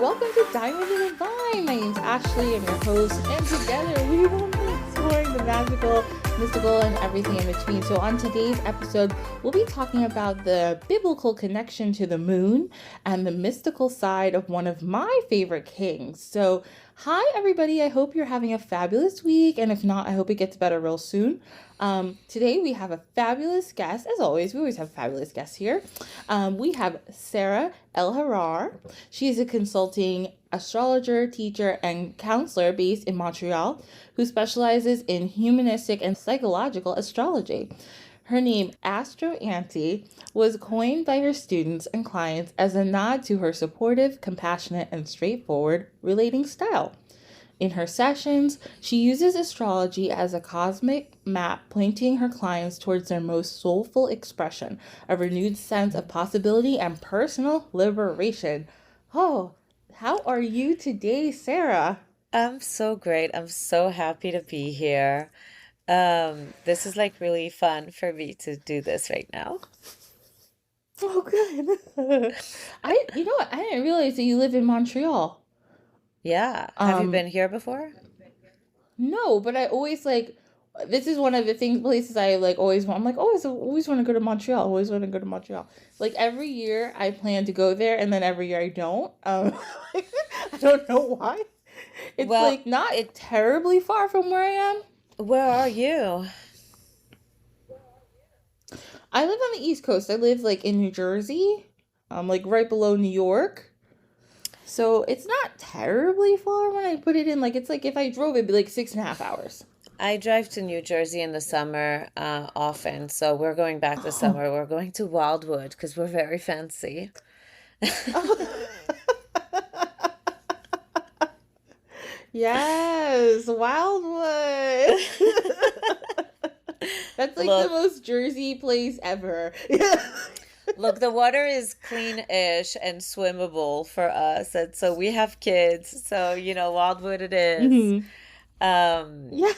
welcome to Dine with the Divine. My name's Ashley, I'm your host, and together we will be exploring the magical, mystical, and everything in between. So on today's episode, we'll be talking about the biblical connection to the moon and the mystical side of one of my favorite kings. So hi everybody, I hope you're having a fabulous week, and if not, I hope it gets better real soon. Today we have a fabulous guest, as always. We always have fabulous guests here. We have Sarah El-Harar. She is a consulting astrologer, teacher, and counselor based in Montreal who specializes in humanistic and psychological astrology. Her name, Astro Auntie, was coined by her students and clients as a nod to her supportive, compassionate, and straightforward relating style. In her sessions, she uses astrology as a cosmic map, pointing her clients towards their most soulful expression, a renewed sense of possibility and personal liberation. Oh, how are you today, Sarah? I'm so great. I'm so happy to be here. This is like really fun for me to do this right now. Oh, good. You know what? I didn't realize that you live in Montreal. Yeah. Have you been here before? No, but I always this is one of the places I always want. I'm like, always want to go to Montreal. Always want to go to Montreal. Like every year I plan to go there, and then every year I don't. I don't know why. It's Well, not it, terribly far from where I am. where are you? I live on the East Coast. I live in New Jersey, right below New York. So it's not terribly far when I put it in. It's like if I drove, it'd be 6.5 hours. I drive to New Jersey in the summer often, so we're going back this Oh. summer. We're going to Wildwood because we're very fancy. Yes, Wildwood. That's the Look, most Jersey place ever. look, the water is clean-ish and swimmable for us, and so we have kids, so Wildwood it is. hmm Um, Yeah.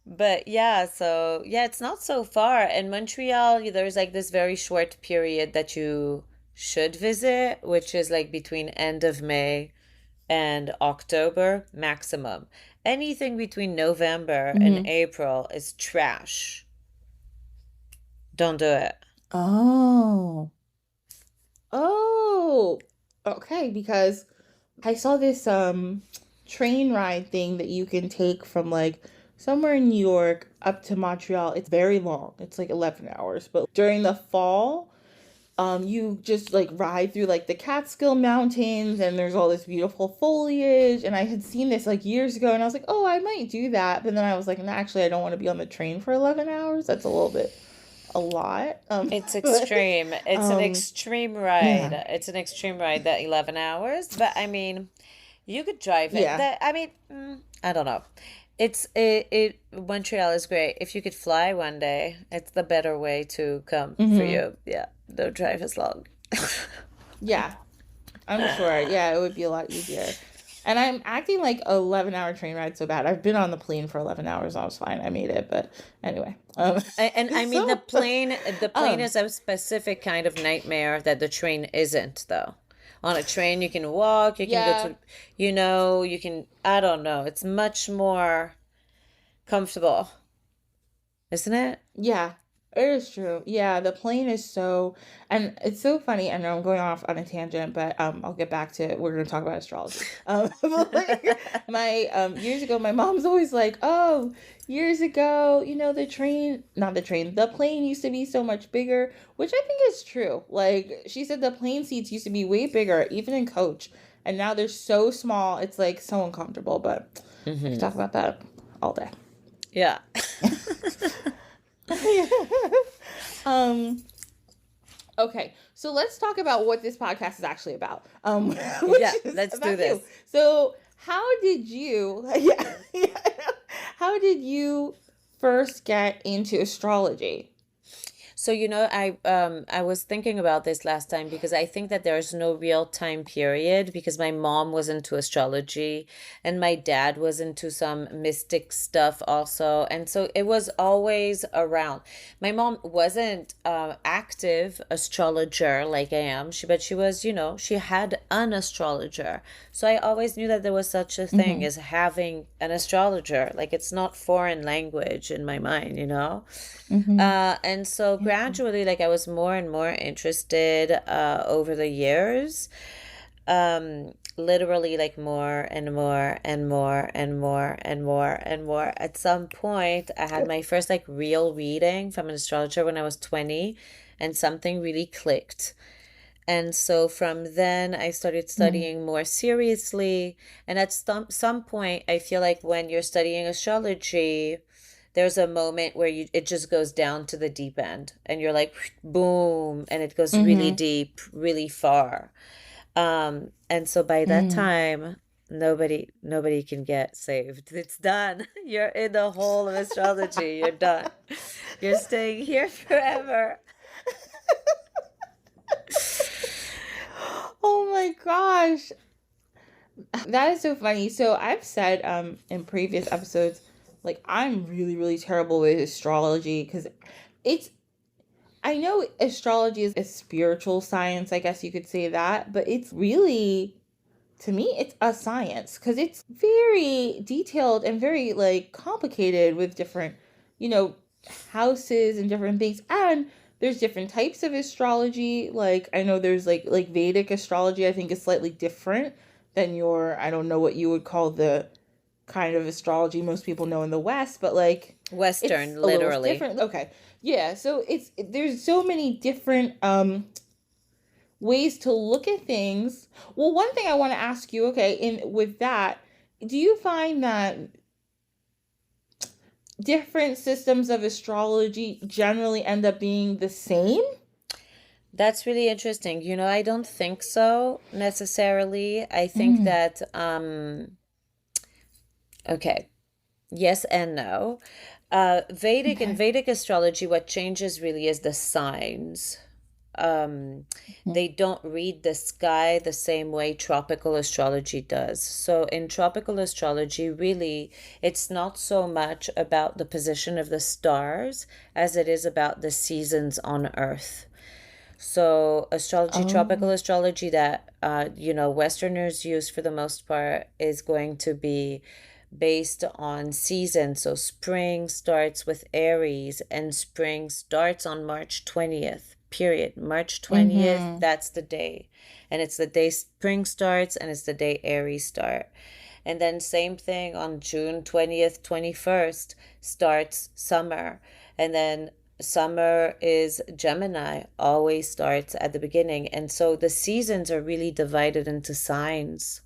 But yeah, so yeah, it's not so far. In Montreal, there's this very short period that you should visit, which is between end of May and October maximum. Anything between November and hmm April is trash. Don't do it. Oh. Oh. Okay, because I saw this train ride thing that you can take from somewhere in New York up to Montreal. It's very long. It's 11 hours. But during the fall, you just ride through the Catskill Mountains, and there's all this beautiful foliage. And I had seen this years ago, and I was like, oh, I might do that. But then I was like, no, actually, I don't want to be on the train for 11 hours. That's a lot. It's But extreme. It's an um, extreme yeah, ride. It's an extreme ride, that 11 hours. But I mean, you could drive it. yeah, That I mean, I don't know. Montreal is great. If you could fly one day, it's the better way to come for hmm you. Yeah, don't drive as long. yeah. I'm sure. Yeah, it would be a lot easier. And I'm acting like a 11-hour train ride so bad. I've been on the plane for 11 hours. I was fine. I made it. But anyway. And I mean the plane um, is a specific kind of nightmare that the train isn't though. On a train you can walk, you can go yeah, to, you can, I don't know. It's much more comfortable, isn't it? yeah, it is true. Yeah, the plane is and it's so funny. I know I'm going off on a tangent, but I'll get back to it. We're going to talk about astrology. But, years ago, my mom's always like, oh, years ago, the plane used to be so much bigger, which I think is true. She said the plane seats used to be way bigger, even in coach, and now they're so small. It's so uncomfortable, but I could Hmm. talk about that all day. Yeah. um okay, so let's talk about what this podcast is actually about, which Yeah, is let's do about you. this. So how did you how did you first get into astrology? So, I was thinking about this last time because I think that there's no real time period because my mom was into astrology and my dad was into some mystic stuff also. And so it was always around. My mom wasn't active astrologer like I am. But she was, she had an astrologer. So I always knew that there was such a thing Mm-hmm. as having an astrologer. Like it's not foreign language in my mind, you know? Mm-hmm. And so Yeah. gradually, like I was more and more interested over the years, literally like more and more and more and more and more and more. At some point, I had my first like real reading from an astrologer when I was 20, and something really clicked. And so from then, I started Mm-hmm. studying more seriously. And at some point, I feel like when you're studying astrology, there's a moment where it just goes down to the deep end and you're like boom and it goes really Mm-hmm. deep really far, and so by that Mm-hmm. time nobody can get saved. It's done. You're in the whole of astrology. You're done. You're staying here forever. Oh my gosh. That is so funny. So I've said in previous episodes, like I'm really, really terrible with astrology because it's I know astrology is a spiritual science, I guess you could say that, but it's really, to me, it's a science because it's very detailed and very like complicated with different, you know, houses and different things. And there's different types of astrology. Like I know there's like Vedic astrology, I think is slightly different than your, I don't know what you would call the kind of astrology most people know in the West, but like it's Western, a little literally. different. Okay. Yeah, so there's so many different ways to look at things. Well, one thing I want to ask you, okay, in with that, do you find that different systems of astrology generally end up being the same? That's really interesting. I don't think so necessarily. I think Mm, that okay, yes and no. Vedic and okay. Vedic astrology, what changes really is the signs. They don't read the sky the same way tropical astrology does. So in tropical astrology, really, it's not so much about the position of the stars as it is about the seasons on Earth. So astrology, tropical Oh. astrology that Westerners use for the most part is going to be based on season. So spring starts with Aries and spring starts on March 20th. Period. March 20th, Mm-hmm. that's the day. And it's the day spring starts and it's the day Aries start. And then same thing on June 20th, 21st starts summer. And then summer is Gemini, always starts at the beginning. And so the seasons are really divided into signs.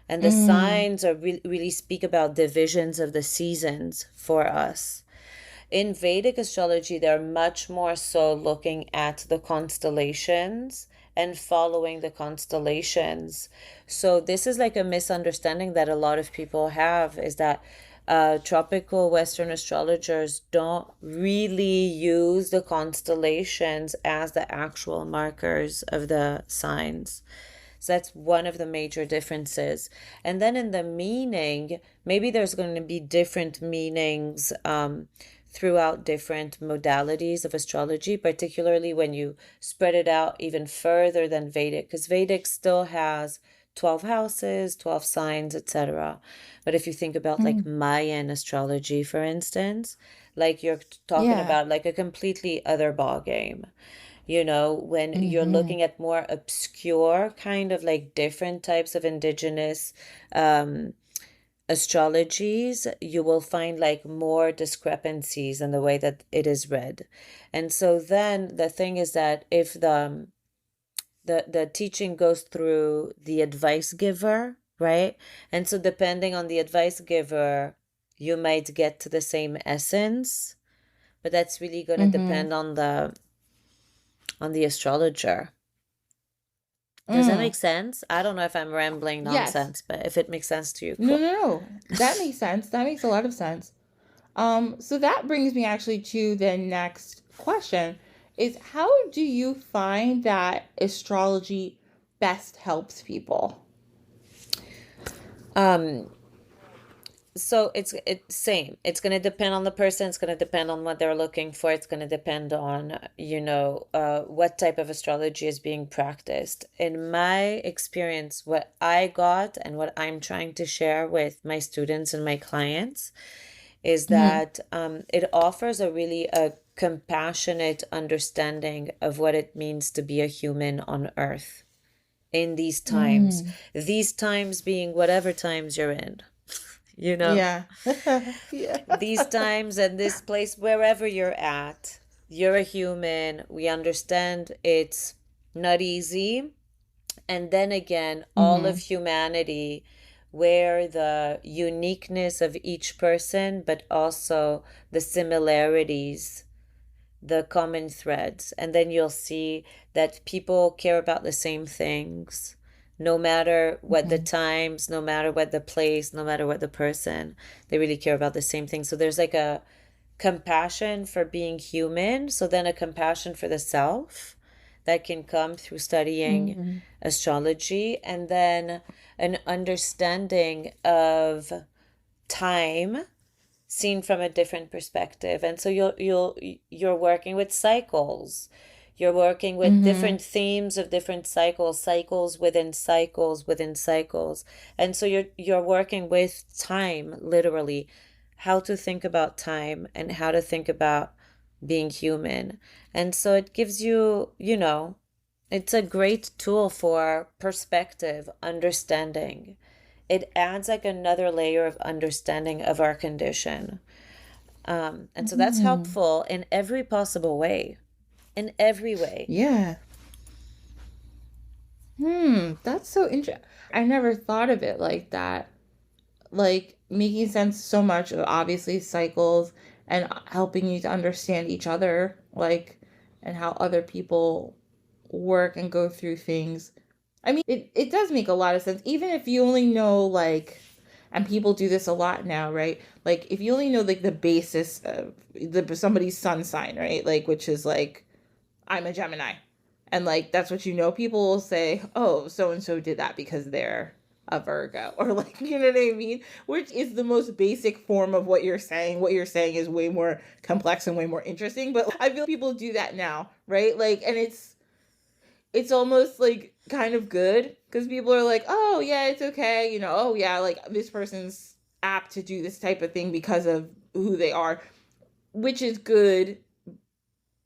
And the Mm. signs are really speak about divisions of the seasons for us. In Vedic astrology, they're much more so looking at the constellations and following the constellations. So this is like a misunderstanding that a lot of people have, is that tropical Western astrologers don't really use the constellations as the actual markers of the signs. So that's one of the major differences. And then in the meaning, maybe there's going to be different meanings throughout different modalities of astrology, particularly when you spread it out even further than Vedic, because Vedic still has 12 houses, 12 signs, etc. But if you think about like Mm. Mayan astrology, for instance, like you're talking Yeah. about like a completely other ball game. When you're Mm-hmm. looking at more obscure kind of like different types of indigenous um, astrologies, you will find like more discrepancies in the way that it is read. And so then the thing is that if the teaching goes through the advice giver, right? And so depending on the advice giver, you might get to the same essence, but that's really going to Mm-hmm. depend on the astrologer. Does that Mm. make sense? I don't know if I'm rambling Yes. nonsense, but if it makes sense to you, No, cool. no, no. That makes sense. That makes a lot of sense. So that brings me actually to the next question is how do you find that astrology best helps people? Um, so it's same. It's going to depend on the person. It's going to depend on what they're looking for. It's going to depend on, what type of astrology is being practiced. In my experience, what I got and what I'm trying to share with my students and my clients is Mm-hmm. that it offers a compassionate understanding of what it means to be a human on Earth in these times. Mm. These times being whatever times you're in, you know, Yeah. Yeah. these times and this place, wherever you're at, you're a human. We understand it's not easy. And then again, all of Mm-hmm. humanity, where the uniqueness of each person, but also the similarities, the common threads. And then you'll see that people care about the same things, no matter what the Mm-hmm. times, no matter what the place, no matter what the person, they really care about the same thing. So there's like a compassion for being human. So then a compassion for the self that can come through studying Mm-hmm. astrology, and then an understanding of time seen from a different perspective. And so you're working with cycles. You're working with Mm-hmm. different themes of different cycles, cycles within cycles within cycles. And so you're working with time, literally, how to think about time and how to think about being human. And so it gives you, it's a great tool for perspective, understanding. It adds like another layer of understanding of our condition. And so that's Mm-hmm. helpful in every possible way, in every way. Yeah. That's so interesting. I never thought of it like that. Like making sense so much of obviously cycles and helping you to understand each other, like, and how other people work and go through things. I mean, it does make a lot of sense, even if you only know, like, and people do this a lot now, right? Like, if you only know, like, the basis of somebody's sun sign, right? Like, which is, like, I'm a Gemini. And like that's what you know. People will say, "Oh, so and so did that because they're a Virgo," or like you know what I mean, which is the most basic form of what you're saying. What you're saying is way more complex and way more interesting. But I feel people do that now, right? Like, and it's almost like kind of good because people are like, "Oh yeah, it's okay," you know. "Oh yeah, like this person's apt to do this type of thing because of who they are," which is good.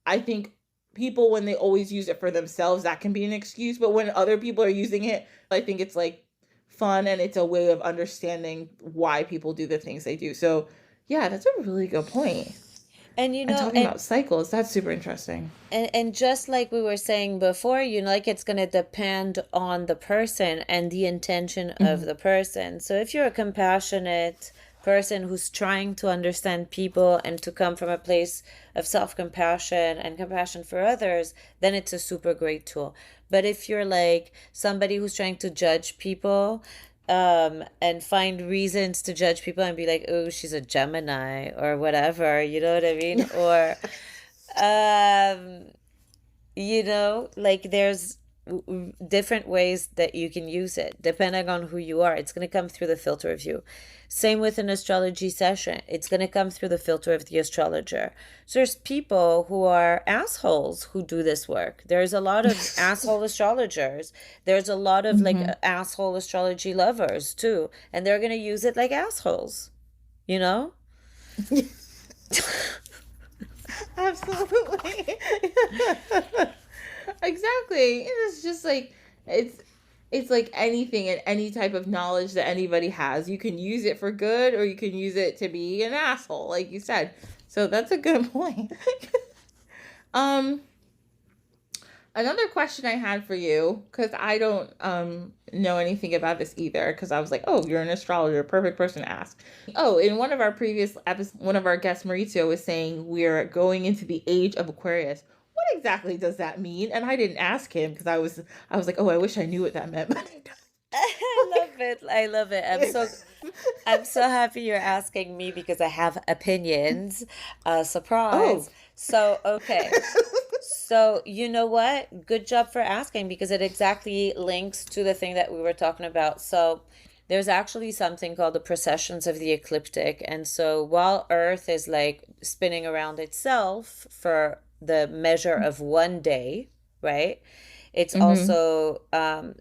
I think people when they always use it for themselves, that can be an excuse. But when other people are using it, I think it's like fun and it's a way of understanding why people do the things they do. So yeah, that's a really good point. And And talking about cycles, that's super interesting. and just like we were saying before, like it's going to depend on the person and the intention of Mm-hmm. the person. So if you're a compassionate person who's trying to understand people and to come from a place of self-compassion and compassion for others, then it's a super great tool. But if you're like somebody who's trying to judge people, and find reasons to judge people and be like, oh, she's a Gemini or whatever, you know what I mean? Or um, like there's different ways that you can use it depending on who you are. It's going to come through the filter of you. Same with an astrology session. It's going to come through the filter of the astrologer. So there's people who are assholes who do this work. There's a lot of asshole astrologers. There's a lot of like Mm-hmm. asshole astrology lovers too. And they're going to use it like assholes, you know? Absolutely. Exactly. It's just like it's it's like anything and any type of knowledge that anybody has. You can use it for good or you can use it to be an asshole, like you said. So that's a good point. um Another question I had for you, because I don't know anything about this either, because I was like, oh, you're an astrologer, perfect person to ask. Oh, in one of our previous episodes, one of our guests, Maurizio, was saying we're going into the age of Aquarius. What exactly does that mean? And I didn't ask him because I was like, oh, I wish I knew what that meant. But I love it. I love it. I'm so I'm so happy you're asking me because I have opinions. Oh. Surprise. So, okay. So, you know what? Good job for asking because it exactly links to the thing that we were talking about. So, there's actually something called the precessions of the ecliptic. And so, while Earth is like spinning around itself for the measure of one day, right? It's Mm-hmm. also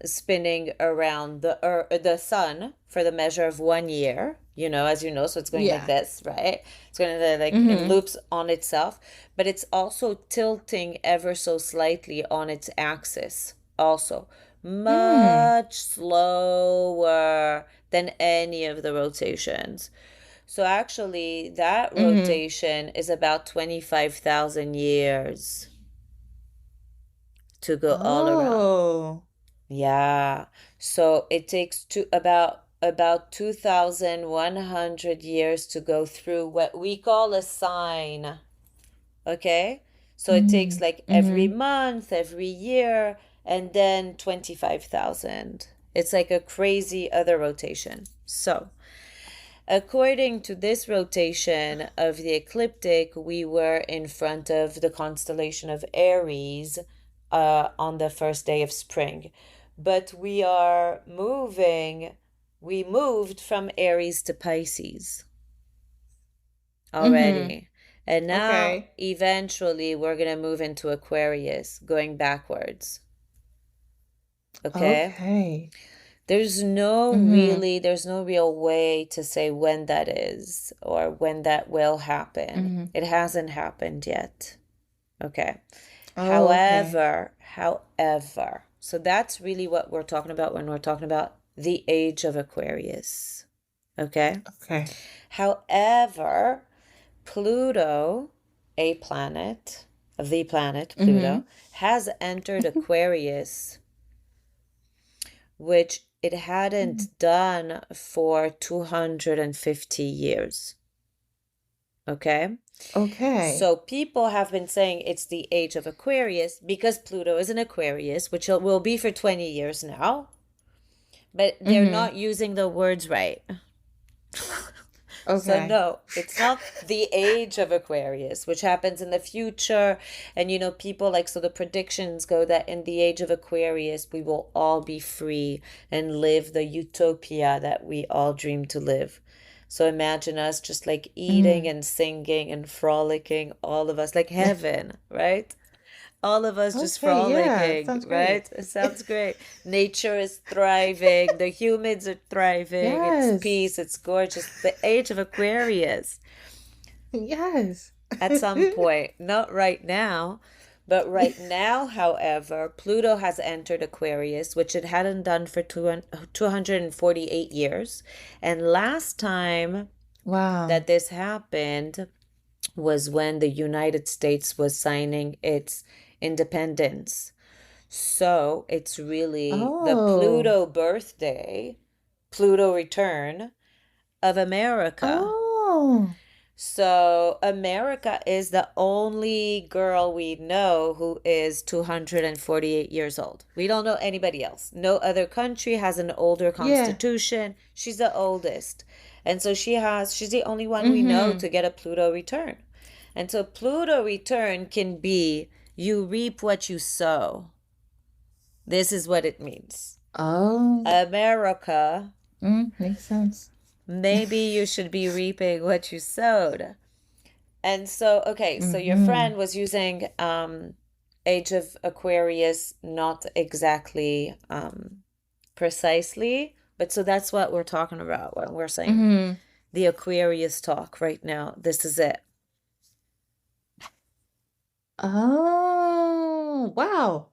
spinning around the sun for the measure of 1 year, as you know. So it's going like Yeah. this, right? It's going to like it Mm-hmm. loops on itself, but it's also tilting ever so slightly on its axis, also Mm. much slower than any of the rotations. So actually, that Mm-hmm. rotation is about 25,000 years to go all around. Oh. Yeah. So it takes about 2,100 years to go through what we call a sign. Okay? So it takes Mm. like every Mm-hmm. month, every year, and then 25,000. It's like a crazy other rotation. So, according to this rotation of the ecliptic, we were in front of the constellation of Aries on the first day of spring. But we moved from Aries to Pisces Mm-hmm. already. And now, Okay. eventually, we're going to move into Aquarius, going backwards. Okay? Okay. Mm-hmm. There's no real way to say when that is or when that will happen. Mm-hmm. It hasn't happened yet. Okay. Oh, okay. So that's really what we're talking about when we're talking about the age of Aquarius. Okay. Okay. However, Pluto, a planet, the planet Pluto, Mm-hmm. has entered Aquarius, which it Mm. hadn't done for 250 years. Okay? Okay. So people have been saying it's the age of Aquarius because Pluto is an Aquarius, which it will be for 20 years now, but they're Mm-hmm. not using the words right. So Okay. no, it's not the age of Aquarius, which happens in the future. And people like, so the predictions go that in the age of Aquarius, we will all be free and live the utopia that we all dream to live. So imagine us just like eating Mm. and singing and frolicking, all of us like heaven, right? All of us just Okay, yeah, frolicking, sounds great. right? It sounds great. Nature is thriving. The humans are thriving. It's Yes. peace. It's gorgeous. The age of Aquarius Yes. at some point, not right now. But right now, however, Pluto has entered Aquarius, which it hadn't done for 248 years. And last time Wow. that this happened was when the United States was signing its independence. So it's really the Oh. Pluto birthday, Pluto return of America. Oh. So America is the only girl we know who is 248 years old. We don't know anybody else. No other country has an older Yeah. constitution. She's the oldest. And so she's the only one we know Mm-hmm. to get a Pluto return. And so Pluto return can be you reap what you sow. This is what it means. Oh. America, Makes sense. maybe you should be reaping what you sowed. And so, okay, so your Mm-hmm. friend was using Age of Aquarius, not exactly precisely, but so that's what we're talking about when we're saying Mm-hmm. the Aquarius talk right now. This is it. Oh, wow.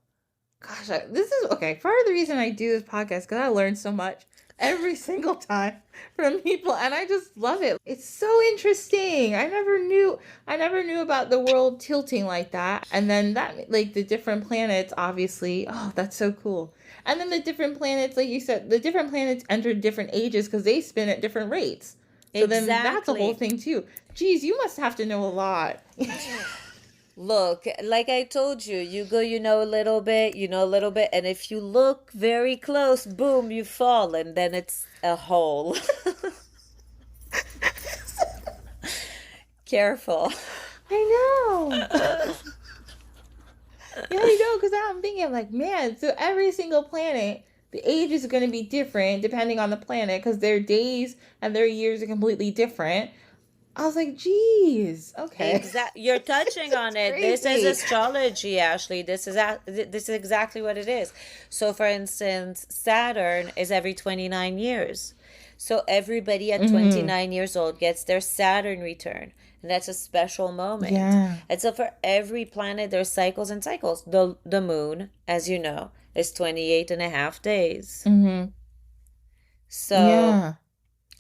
Gosh, this is okay. Part of the reason I do this podcast because I learn so much every single time from people, and I just love it. It's so interesting. I never knew about the world tilting like that. And then that, like the different planets, obviously. Oh, that's so cool. And then the different planets, like you said, the different planets enter different ages because they spin at different rates. So then that's a whole Exactly. thing too. Geez, you must have to know a lot. Look, like I told you, you know a little bit, and if you look very close, boom, you fall, and then it's a hole. Careful. I know. Yeah, I know, because I'm thinking, like, man, so every single planet, the age is going to be different depending on the planet because their days and their years are completely different. I was like, geez, okay. You're It's touching on just it. This is crazy. astrology, Ashley. This is exactly what it is. So, for instance, Saturn is every 29 years. So everybody at Mm-hmm. 29 years old gets their Saturn return. And that's a special moment. Yeah. And so for every planet, there's cycles and cycles. The moon, as you know, is 28 and a half days. Mm-hmm. So Yeah.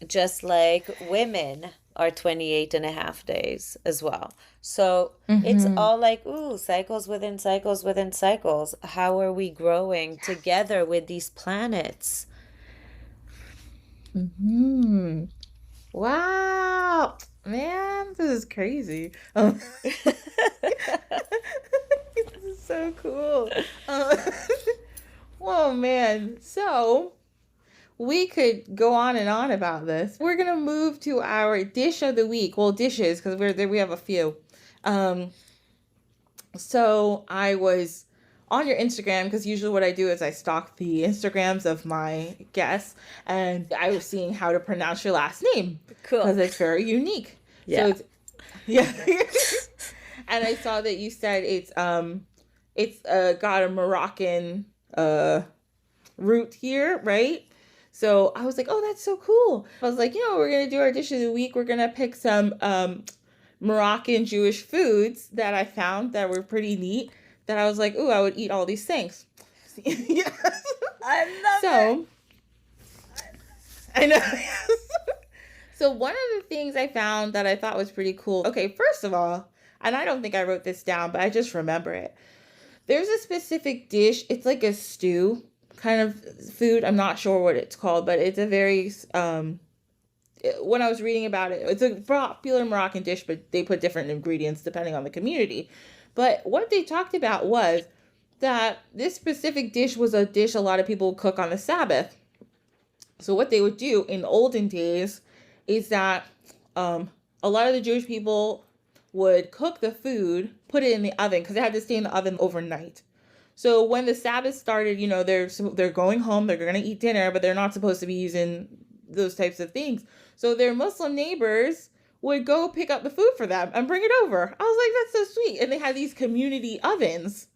just like women are 28 and a half days as well. So it's Mm-hmm. all like, ooh, cycles within cycles within cycles. How are we growing together with these planets? Mm-hmm. Wow. Man, this is crazy. This is so cool. Um, whoa, man. So we could go on and on about this. We're gonna move to our dish of the week. Well, dishes because we're there. We have a few. Um, so I was on your Instagram because usually what I do is I stalk the Instagrams of my guests, and I was seeing how to pronounce your last name Cool. because it's very unique. So Yeah. it's yeah, and I saw that you said it's got a Moroccan root here, right? So I was like, oh, that's so cool. I was like, we're gonna do our dish of the week. We're gonna pick some Moroccan Jewish foods that I found that were pretty neat. That I was like, ooh, I would eat all these things. Yeah. I love it. So I know. So one of the things I found that I thought was pretty cool. Okay, first of all, and I don't think I wrote this down, but I just remember it. There's a specific dish. It's like a stew kind of food. I'm not sure what it's called, but it's a very when I was reading about it, it's a popular Moroccan dish, but they put different ingredients depending on the community. But what they talked about was that this specific dish was a dish a lot of people cook on the Sabbath. So what they would do in the olden days is that a lot of the Jewish people would cook the food, put it in the oven because it had to stay in the oven overnight. So when the Sabbath started, they're going home, they're going to eat dinner, but they're not supposed to be using those types of things. So their Muslim neighbors would go pick up the food for them and bring it over. I was like, that's so sweet. And they had these community ovens.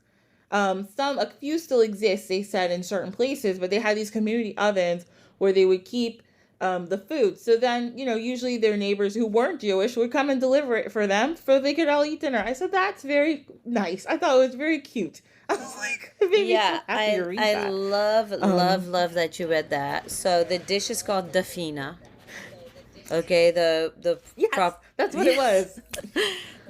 A few still exist, they said, in certain places, but they had these community ovens where they would keep the food. So then, usually their neighbors who weren't Jewish would come and deliver it for them so they could all eat dinner. I said, that's very nice. I thought it was very cute. I was like, it made me so Yeah, happy to read I that. love that you read that. So the dish is called dafina. Okay, the Yes, prop that's what it was.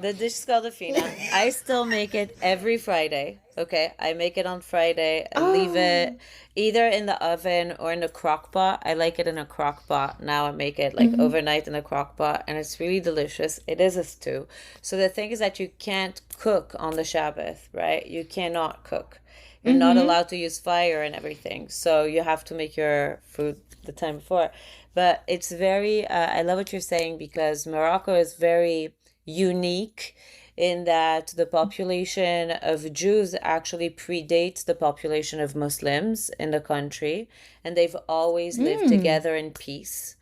the dish is called dafina. I still make it every Friday. Okay, I make it on Friday. I leave Oh. it either in the oven or in the crock pot. I like it in a crock pot. Now I make it like Mm-hmm. overnight in a crock pot, and it's really delicious. It is a stew. So the thing is that you can't cook on the Sabbath, right? You cannot cook. You're not Mm-hmm. allowed to use fire and everything. So you have to make your food the time before. But it's very, I love what you're saying because Morocco is very unique in that the population of Jews actually predates the population of Muslims in the country, and they've always lived Mm. together in peace.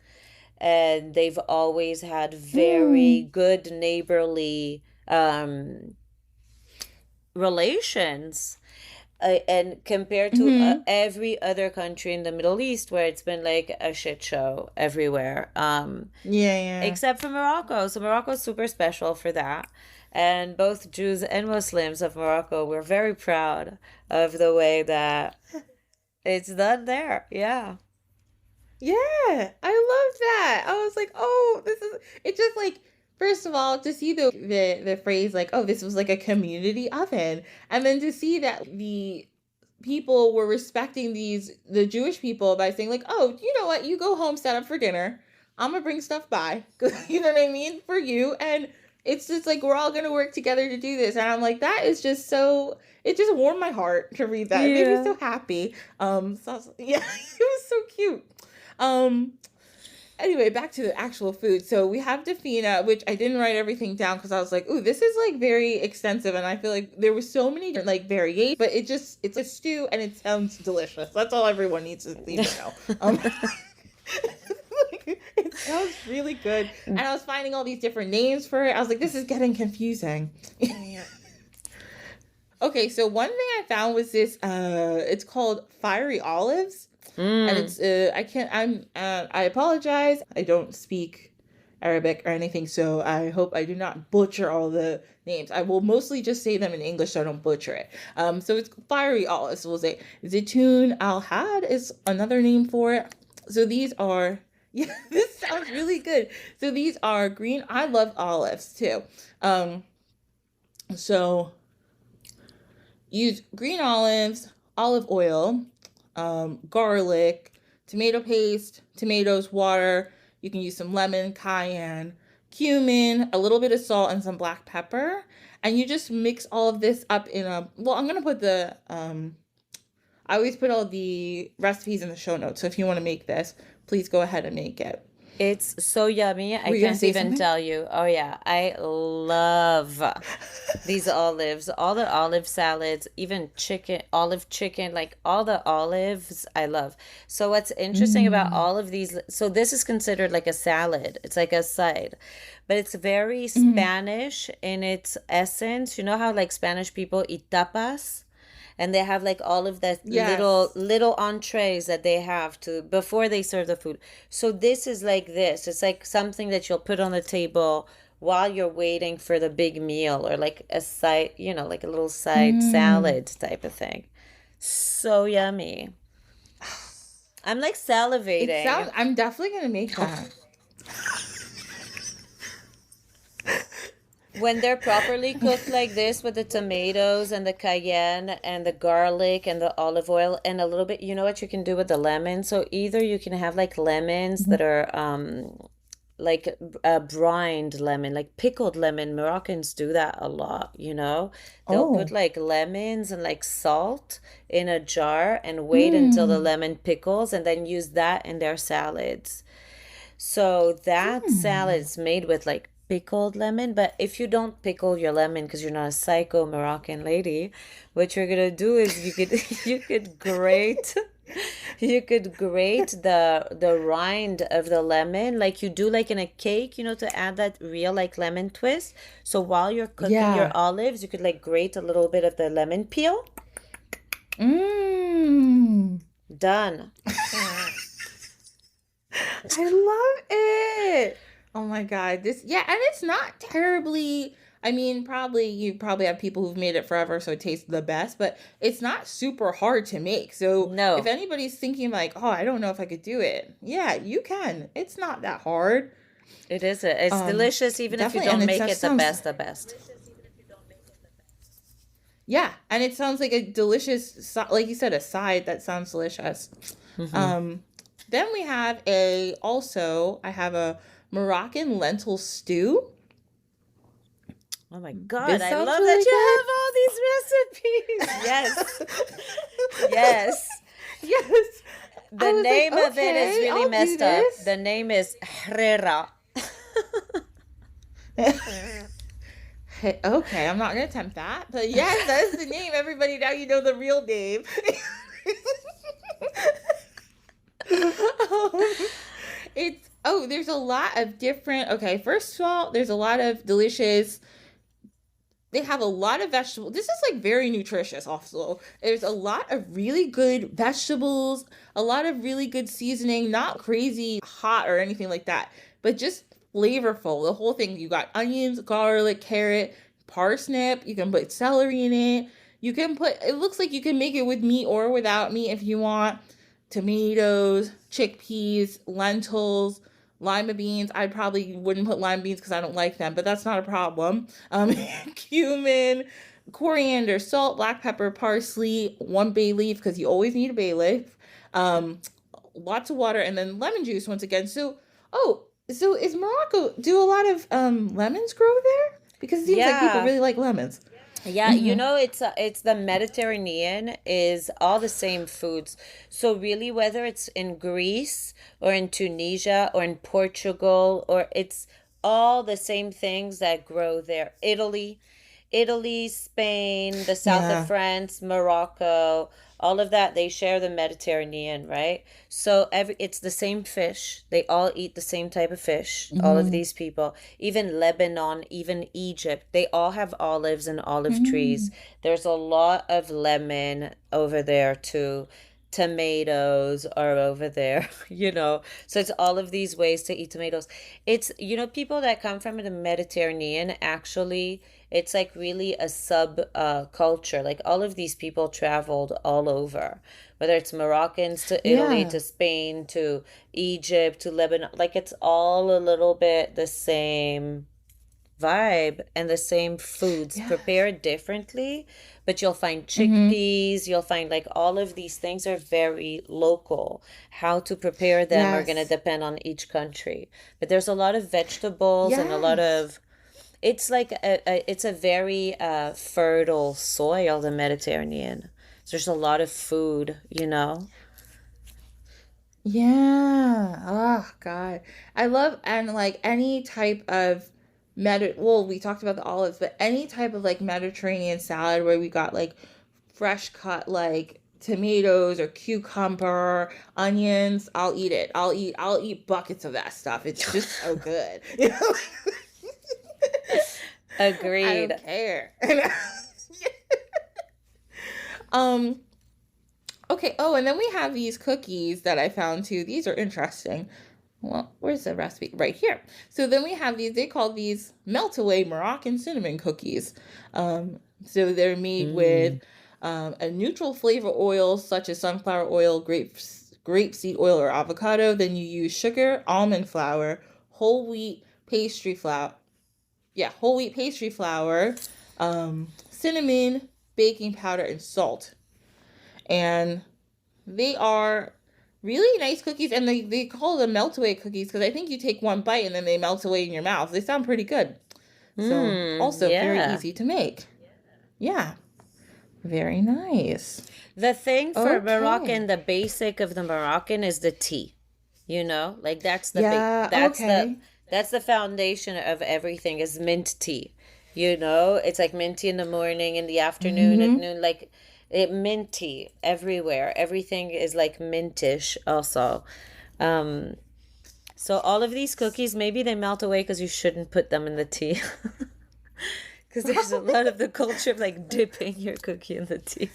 And they've always had very Mm. good neighborly relations, and compared to Mm-hmm. every other country in the Middle East where it's been like a shit show everywhere, Yeah, yeah. except for Morocco. So Morocco is super special for that. And both Jews and Muslims of Morocco were very proud of the way that it's done there. Yeah. Yeah, I love that. I was like, oh, this is it just like first of all, to see the phrase like, oh, this was like a community oven. And then to see that the people were respecting the Jewish people by saying like, oh, you know what? You go home, set up for dinner. I'm gonna bring stuff by. You know what I mean? For you. And it's just like we're all gonna work together to do this. And I'm like, that is just so it just warmed my heart to read that. It made me Yeah. so happy. So yeah, it was so cute. Um, Anyway, back to the actual food. So we have Dafina, which I didn't write everything down because I was like, ooh, this is like very extensive. And I feel like there were so many different like variations, but it's a stew and it sounds delicious. That's all everyone needs to know. It sounds really good. And I was finding all these different names for it. I was like, this is getting confusing. Okay, so one thing I found was this, it's called fiery olives. And it's I apologize. I don't speak Arabic or anything, so I hope I do not butcher all the names. I will mostly just say them in English so I don't butcher it. So it's fiery olives. We'll say Zaytun al-Had is another name for it. So these are, yeah, this sounds really good. So these are green. I love olives too. So use green olives, olive oil, garlic, tomato paste, tomatoes, water. You can use some lemon, cayenne, cumin, a little bit of salt, and some black pepper. And you just mix all of this up in a, well, I'm going to put the, I always put all the recipes in the show notes. So if you want to make this, please go ahead and make it. It's so yummy. I Were you gonna can't say even something? tell you. Oh yeah, I love these olives, all the olive salads, even olive chicken, like all the olives I love. So what's interesting about Mm. all of these, so this is considered like a salad. It's like a side, but it's very Mm. Spanish in its essence. You know how like Spanish people eat tapas? And they have like all of that Yes. little entrees that they have to before they serve the food. So this is like this. It's like something that you'll put on the table while you're waiting for the big meal, or like a side, like a little side Mm. salad type of thing. So yummy. I'm like It sounds, salivating. I'm definitely going to make that. When they're properly cooked like this with the tomatoes and the cayenne and the garlic and the olive oil and a little bit, you know what you can do with the lemon? So either you can have like lemons Mhm. that are like a brined lemon, like pickled lemon. Moroccans do that a lot, you know? They'll put Oh. like lemons and like salt in a jar and wait until the Mm. lemon pickles and then use that in their salads. So that salad Mm. is made with like pickled lemon, but if you don't pickle your lemon because you're not a psycho Moroccan lady, what you're gonna do is you could you could grate the rind of the lemon like you do like in a cake, to add that real like lemon twist. So while you're cooking your Yeah. olives, you could like grate a little bit of the lemon peel. Mm. Done. I love it. Oh my God. This, yeah, and it's not terribly, I mean, probably you probably have people who've made it forever, so it tastes the best, but it's not super hard to make. So if No, anybody's thinking like, oh, I don't know if I could do it, yeah, you can. It's not that hard. it is. It's Um, delicious even if you Definitely, and don't it make just it the sounds, best, the best. yeah, and it sounds like a delicious, like you said, a side that sounds delicious. Hmm. Um, then we have I have a Moroccan lentil stew. Oh my God, This I sounds love that really you have all these recipes. Yes. good. Yes. Yes. I The was like, name of it is okay, really I'll do messed up. this. The name is Herrera. Hey, okay, I'm not gonna attempt that. But yes, that is the name. Everybody, now you know the real name. um, there's a lot of different. Okay, first of all, there's a lot of delicious. They have a lot of vegetables. This is like very nutritious also. There's a lot of really good vegetables, a lot of really good seasoning, not crazy hot or anything like that, but just flavorful. The whole thing, you got onions, garlic, carrot, parsnip, you can put celery in it. You can put, it looks like you can make it with meat or without meat if you want. Tomatoes, chickpeas, lentils, lima beans. I probably wouldn't put lima beans because I don't like them, but that's not a problem. Cumin, coriander, salt, black pepper, parsley, one bay leaf because you always need a bay leaf. Um, Lots of water, and then lemon juice once again. So is Morocco, do a lot of lemons grow there? Because it seems like people Yeah. really like lemons. Yeah, you know, it's the Mediterranean is all the same foods. So really, whether it's in Greece or in Tunisia or in Portugal, or it's all the same things that grow there. Italy, Spain, the south of Yeah. France, Morocco, all of that, they share the Mediterranean, right? So it's the same fish. They all eat the same type of fish, all of Mm-hmm. these people. Even Lebanon, even Egypt, they all have olives and olive Mm-hmm. trees. There's a lot of lemon over there too. Tomatoes are over there, you know. So it's all of these ways to eat tomatoes. It's, you know, people that come from the Mediterranean actually, it's like really a sub culture. Like all of these people traveled all over, whether it's Moroccans to Italy Yeah. to Spain to Egypt to Lebanon. Like it's all a little bit the same vibe and the same foods Yes. prepared differently, but you'll find Mm-hmm. chickpeas, you'll find like all of these things are very local. How to prepare them are going to Yes. depend on each country. But there's a lot of vegetables and a lot Yes. of it's like it's a very fertile soil, the Mediterranean. So there's a lot of food, you know. Yeah. Oh God. I love and like any type of well, we talked about the olives, but any type of like Mediterranean salad where we got like fresh cut like tomatoes or cucumber, onions, I'll eat it. I'll eat buckets of that stuff. It's just so good. You know? I don't Agreed. care. um okay, oh, and then we have these cookies that I found too. These are interesting. Well, where's the recipe? Right here. So then we have these, they call these melt away Moroccan cinnamon cookies. So they're made with Mm. a neutral flavor oil such as sunflower oil, grapeseed oil, or avocado. Then you use sugar, almond flour, whole wheat pastry flour. Yeah, whole wheat pastry flour, cinnamon, baking powder, and salt. And they are really nice cookies, and they call them melt away cookies because I think you take one bite and then they melt away in your mouth. They sound pretty good. So, also very Yeah. easy to make. Yeah, very nice. The thing for Okay. Moroccan, the basic of the Moroccan is the tea. You know, like Yeah, okay. that's the foundation of everything is mint tea. You know, it's like mint tea in the morning, in the afternoon, at Mm-hmm. noon, like it mint tea everywhere. Everything is like mintish also. Um, so all of these cookies, maybe they melt away because you shouldn't put them in the tea. Because there's a lot of the culture of like dipping your cookie in the tea.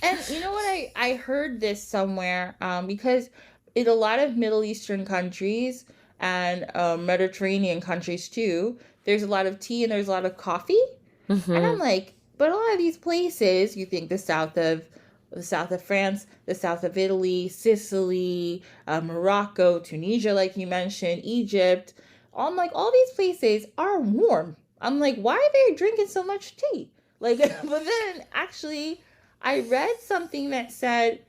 And you know what, I heard this somewhere, because in a lot of Middle Eastern countries and Mediterranean countries too, there's a lot of tea and there's a lot of coffee. And I'm Mm-hmm. like, but a lot of these places, you think the south of France, the south of Italy, Sicily, Morocco, Tunisia, like you mentioned, Egypt. I'm like, all these places are warm. I'm like, why are they drinking so much tea? Like, but then actually, I read something that said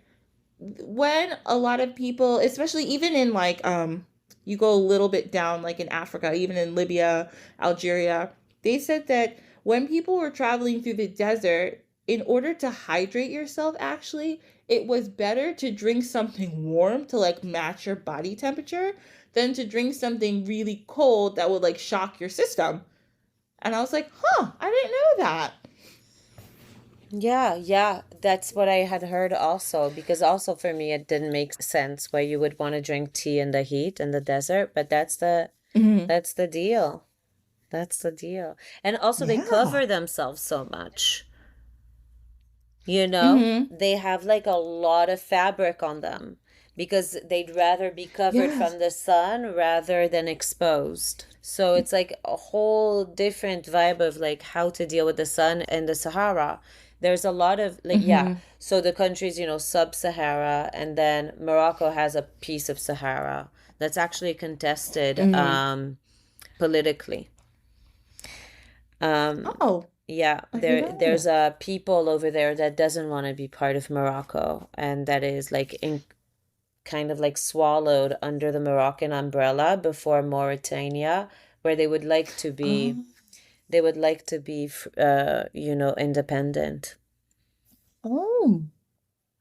when a lot of people, especially even in like you go a little bit down like in Africa, even in Libya, Algeria, they said that when people were traveling through the desert, in order to hydrate yourself actually, it was better to drink something warm to like match your body temperature than to drink something really cold that would like shock your system. And I was like, huh, I didn't know that. Yeah, yeah, that's what I had heard also, because also for me it didn't make sense why you would want to drink tea in the heat in the desert, but Hmm. that's the deal. That's the deal. And also they Yeah. cover themselves so much. You know, Hmm. they have like a lot of fabric on them because they'd rather be covered Yes. from the sun rather than exposed. So it's like a whole different vibe of like how to deal with the sun and the Sahara. There's a lot of like, yeah. Hmm. So the countries, you know, sub-Sahara, and then Morocco has a piece of Sahara that's actually contested Hmm. politically. Um, Oh, yeah, I didn't know there's that. a people over there that doesn't want to be part of Morocco, and that is like in kind of like swallowed under the Moroccan umbrella before Mauritania, where they would like to be. Um, they would like to be, independent. Oh,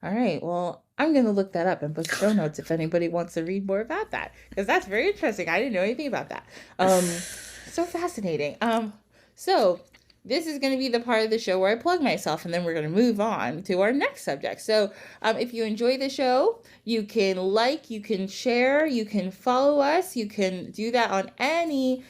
all right. Well, I'm going to look that up and put show notes if anybody wants to read more about that, because that's very interesting. I didn't know anything about that. So fascinating. So this is going to be the part of the show where I plug myself, and then we're going to move on to our next subject. So if you enjoy the show, you can like, you can share, you can follow us. You can do that on any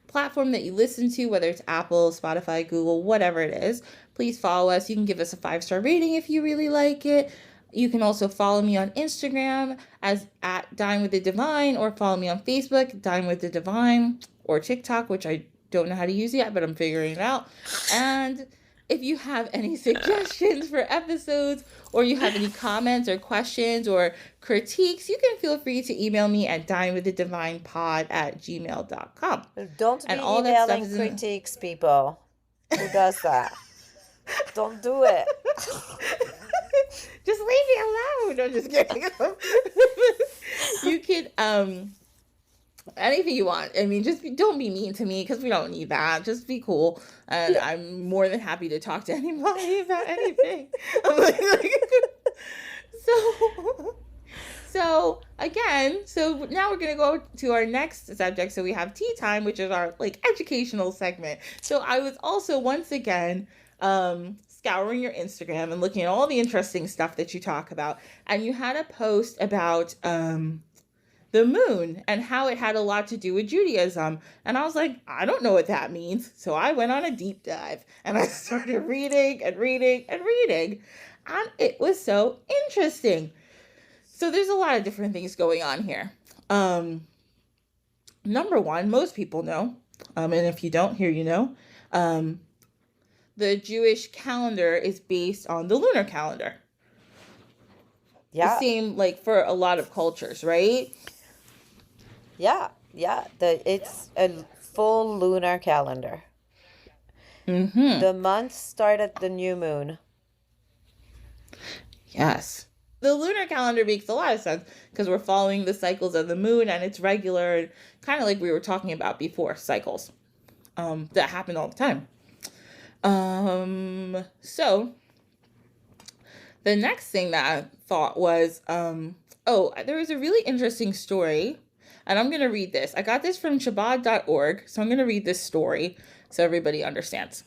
platform that you listen to, whether it's Apple, Spotify, Google, whatever it is. Please follow us. You can give us a 5-star rating if you really like it. You can also follow me on Instagram as at Dine with the Divine, or follow me on Facebook, Dine with the Divine, or TikTok, which I don't know how to use yet, but I'm figuring it out. And if you have any suggestions for episodes, or you have any comments or questions or critiques, you can feel free to email me at dinewiththedivinepod@gmail.com. Don't be emailing critiques, people. Who does that? Don't do it. Just leave me alone. I'm just kidding. You can anything you want. I mean, just don't be mean to me, because we don't need that. Just be cool, and I'm more than happy to talk to anybody about anything. So again, so now we're gonna go to our next subject. So we have tea time, which is our educational segment. So I was also once again scouring your Instagram and looking at all the interesting stuff that you talk about, and you had a post about the moon and how it had a lot to do with Judaism. And I was like, I don't know what that means. So I went on a deep dive and I started reading and reading and reading. And it was so interesting. So there's a lot of different things going on here. Number one, most people know, and if you don't, here you know, the Jewish calendar is based on the lunar calendar. Yeah. The same for a lot of cultures, right? Yeah. It's a full lunar calendar. Mm-hmm. The months start at the new moon. Yes. The lunar calendar makes a lot of sense because we're following the cycles of the moon, and it's regular, and kind of like we were talking about before, cycles that happen all the time. So the next thing that I thought was, there was a really interesting story, and I'm going to read this. I got this from Chabad.org, so I'm going to read this story so everybody understands.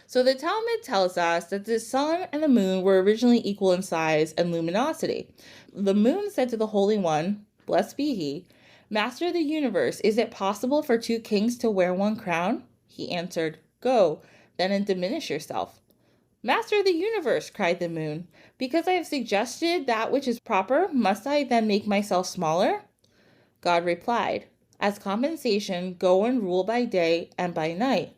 So the Talmud tells us that the sun and the moon were originally equal in size and luminosity. The moon said to the Holy One, blessed be he, Master of the universe, is it possible for two kings to wear one crown? He answered, go, then and diminish yourself. Master of the universe, cried the moon, because I have suggested that which is proper, must I then make myself smaller? God replied, as compensation, go and rule by day and by night.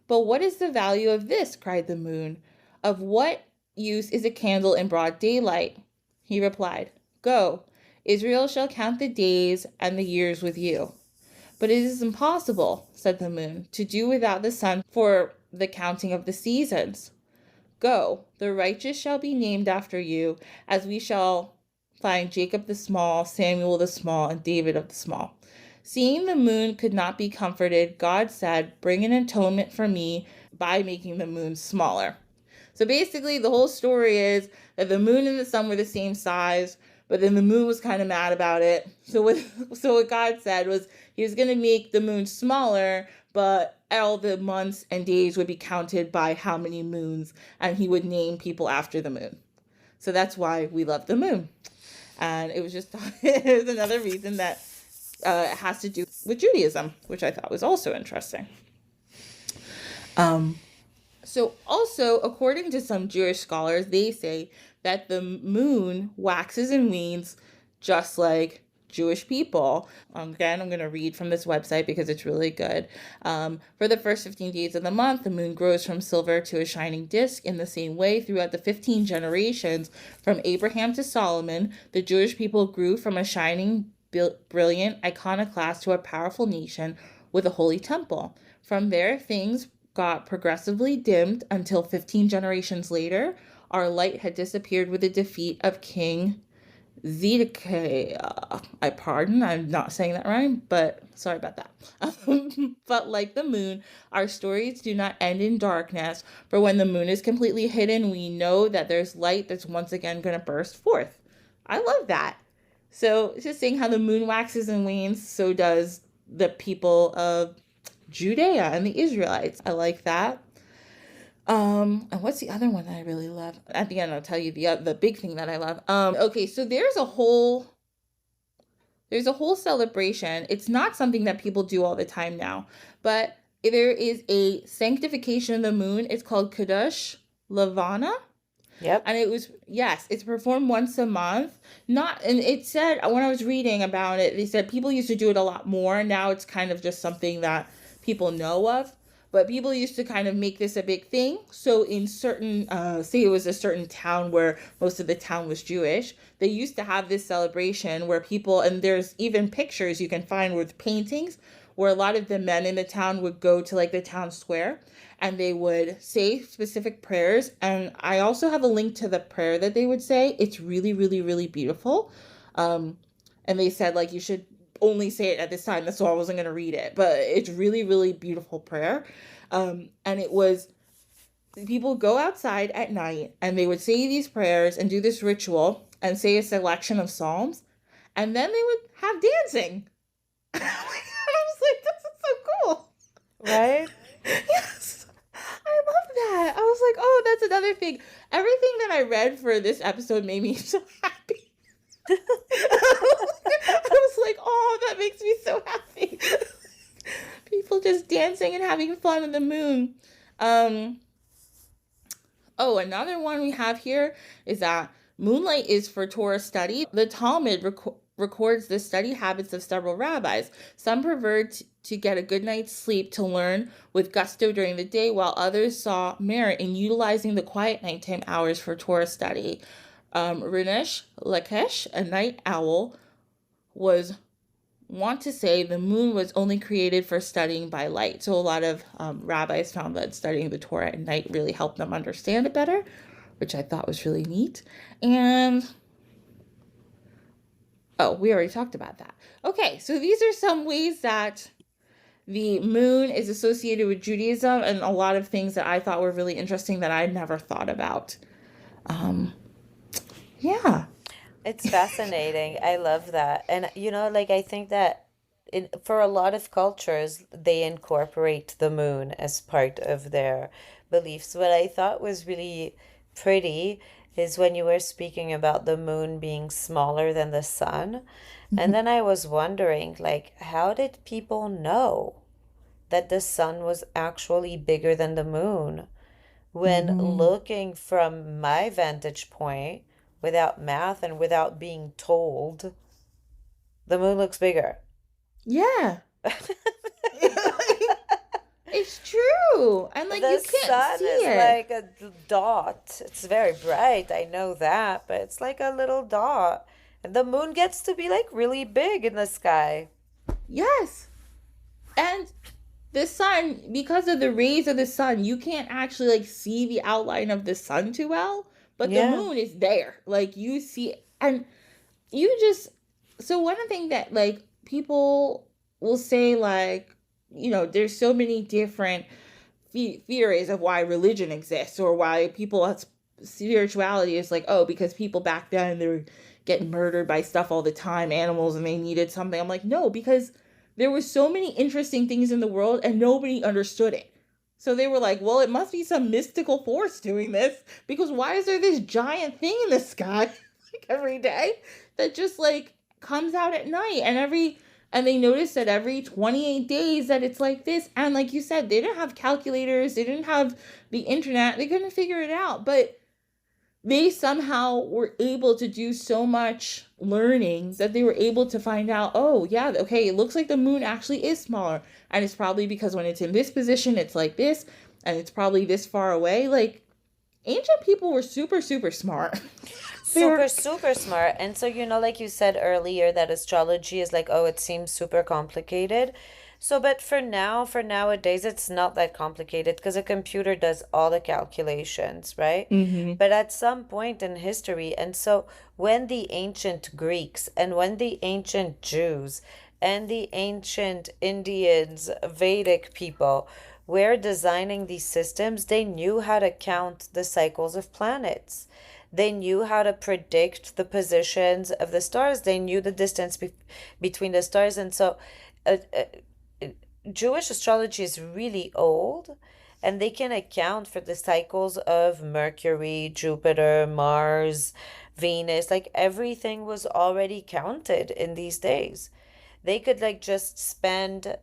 But what is the value of this? Cried the moon. Of what use is a candle in broad daylight? He replied, go, Israel shall count the days and the years with you. But it is impossible, said the moon, to do without the sun for the counting of the seasons. Go, the righteous shall be named after you, as we shall find Jacob the small, Samuel the small, and David of the small. Seeing the moon could not be comforted, God said, bring an atonement for me by making the moon smaller. So basically, the whole story is that the moon and the sun were the same size, but then the moon was kind of mad about it. So what God said was he was going to make the moon smaller, but all the months and days would be counted by how many moons, and he would name people after the moon. So that's why we love the moon. And it was just it was another reason that it has to do with Judaism, which I thought was also interesting. So also, according to some Jewish scholars, they say that the moon waxes and wanes just like Jewish people. Again, I'm going to read from this website because it's really good. For the first 15 days of the month, the moon grows from silver to a shining disk. In the same way, throughout the 15 generations, from Abraham to Solomon, the Jewish people grew from a shining, brilliant iconoclast to a powerful nation with a holy temple. From there, things got progressively dimmed until 15 generations later, our light had disappeared with the defeat of King Zedekah. I pardon, I'm not saying that right, but sorry about that. But like the moon, our stories do not end in darkness, for when the moon is completely hidden, we know that there's light that's once again going to burst forth. I love that. So it's just saying how the moon waxes and wanes, so does the people of Judea and the Israelites. I like that. And what's the other one that I really love? At the end, I'll tell you the big thing that I love. Okay, so there's a whole celebration. It's not something that people do all the time now, but there is a sanctification of the moon. It's called Kadosh Lavana. Yep. And it was, yes, it's performed once a month. Not, and it said, when I was reading about it, they said people used to do it a lot more. Now it's kind of just something that people know of. But people used to kind of make this a big thing. So in certain, say it was a certain town where most of the town was Jewish, they used to have this celebration where people, and there's even pictures you can find with paintings, where a lot of the men in the town would go to like the town square and they would say specific prayers. And I also have a link to the prayer that they would say. It's really, really, really beautiful. And they said like you should only say it at this time. That's why I wasn't going to read it. But it's really, really beautiful prayer. And it was people go outside at night and they would say these prayers and do this ritual and say a selection of psalms. And then they would have dancing. I was like, this is so cool. Right? Yes. I love that. I was like, oh, that's another thing. Everything that I read for this episode made me so happy. I was like, oh, that makes me so happy. People just dancing and having fun in the moon. Oh, another one we have here is that moonlight is for Torah study. The Talmud records the study habits of several rabbis. Some preferred to get a good night's sleep to learn with gusto during the day, while others saw merit in utilizing the quiet nighttime hours for Torah study. Rinesh Lakesh, a night owl, want to say the moon was only created for studying by light. So a lot of rabbis found that studying the Torah at night really helped them understand it better, which I thought was really neat. And oh, we already talked about that. Okay, so these are some ways that the moon is associated with Judaism and a lot of things that I thought were really interesting that I'd never thought about. Yeah. It's fascinating. I love that. And like I think that for a lot of cultures, they incorporate the moon as part of their beliefs. What I thought was really pretty is when you were speaking about the moon being smaller than the sun. And then I was wondering, like, how did people know that the sun was actually bigger than the moon? When looking from my vantage point, without math and without being told, the moon looks bigger. Yeah. It's true. And like The you can't sun see is it. like a dot. It's very bright, I know that, but it's like a little dot. And the moon gets to be like really big in the sky. Yes. And the sun, because of the rays of the sun, you can't actually like see the outline of the sun too well, but the Yeah. moon is there. Like you see, and you just, so one thing that like people will say, like, there's so many different theories of why religion exists or why people spirituality is like, oh, because people back then they were getting murdered by stuff all the time, animals, and they needed something. I'm like, no, because there were so many interesting things in the world and nobody understood it. So they were like, well, it must be some mystical force doing this, because why is there this giant thing in the sky like every day that just like comes out at night and they noticed that every 28 days that it's like this. And like you said, they didn't have calculators, they didn't have the internet, they couldn't figure it out, but they somehow were able to do so much learning that they were able to find out, oh, yeah, okay, it looks like the moon actually is smaller. And it's probably because when it's in this position, it's like this, and it's probably this far away. Like, ancient people were super, super smart. Super, super smart. And so, like you said earlier, that astrology is like, oh, it seems super complicated. So, but for nowadays, it's not that complicated because a computer does all the calculations, right? Mm-hmm. But at some point in history, and so when the ancient Greeks and when the ancient Jews and the ancient Indians, Vedic people were designing these systems, they knew how to count the cycles of planets. They knew how to predict the positions of the stars. They knew the distance between the stars. And so uh, uh, Jewish astrology is really old, and they can account for the cycles of Mercury, Jupiter, Mars, Venus. Like everything was already counted in these days. They could like just spend,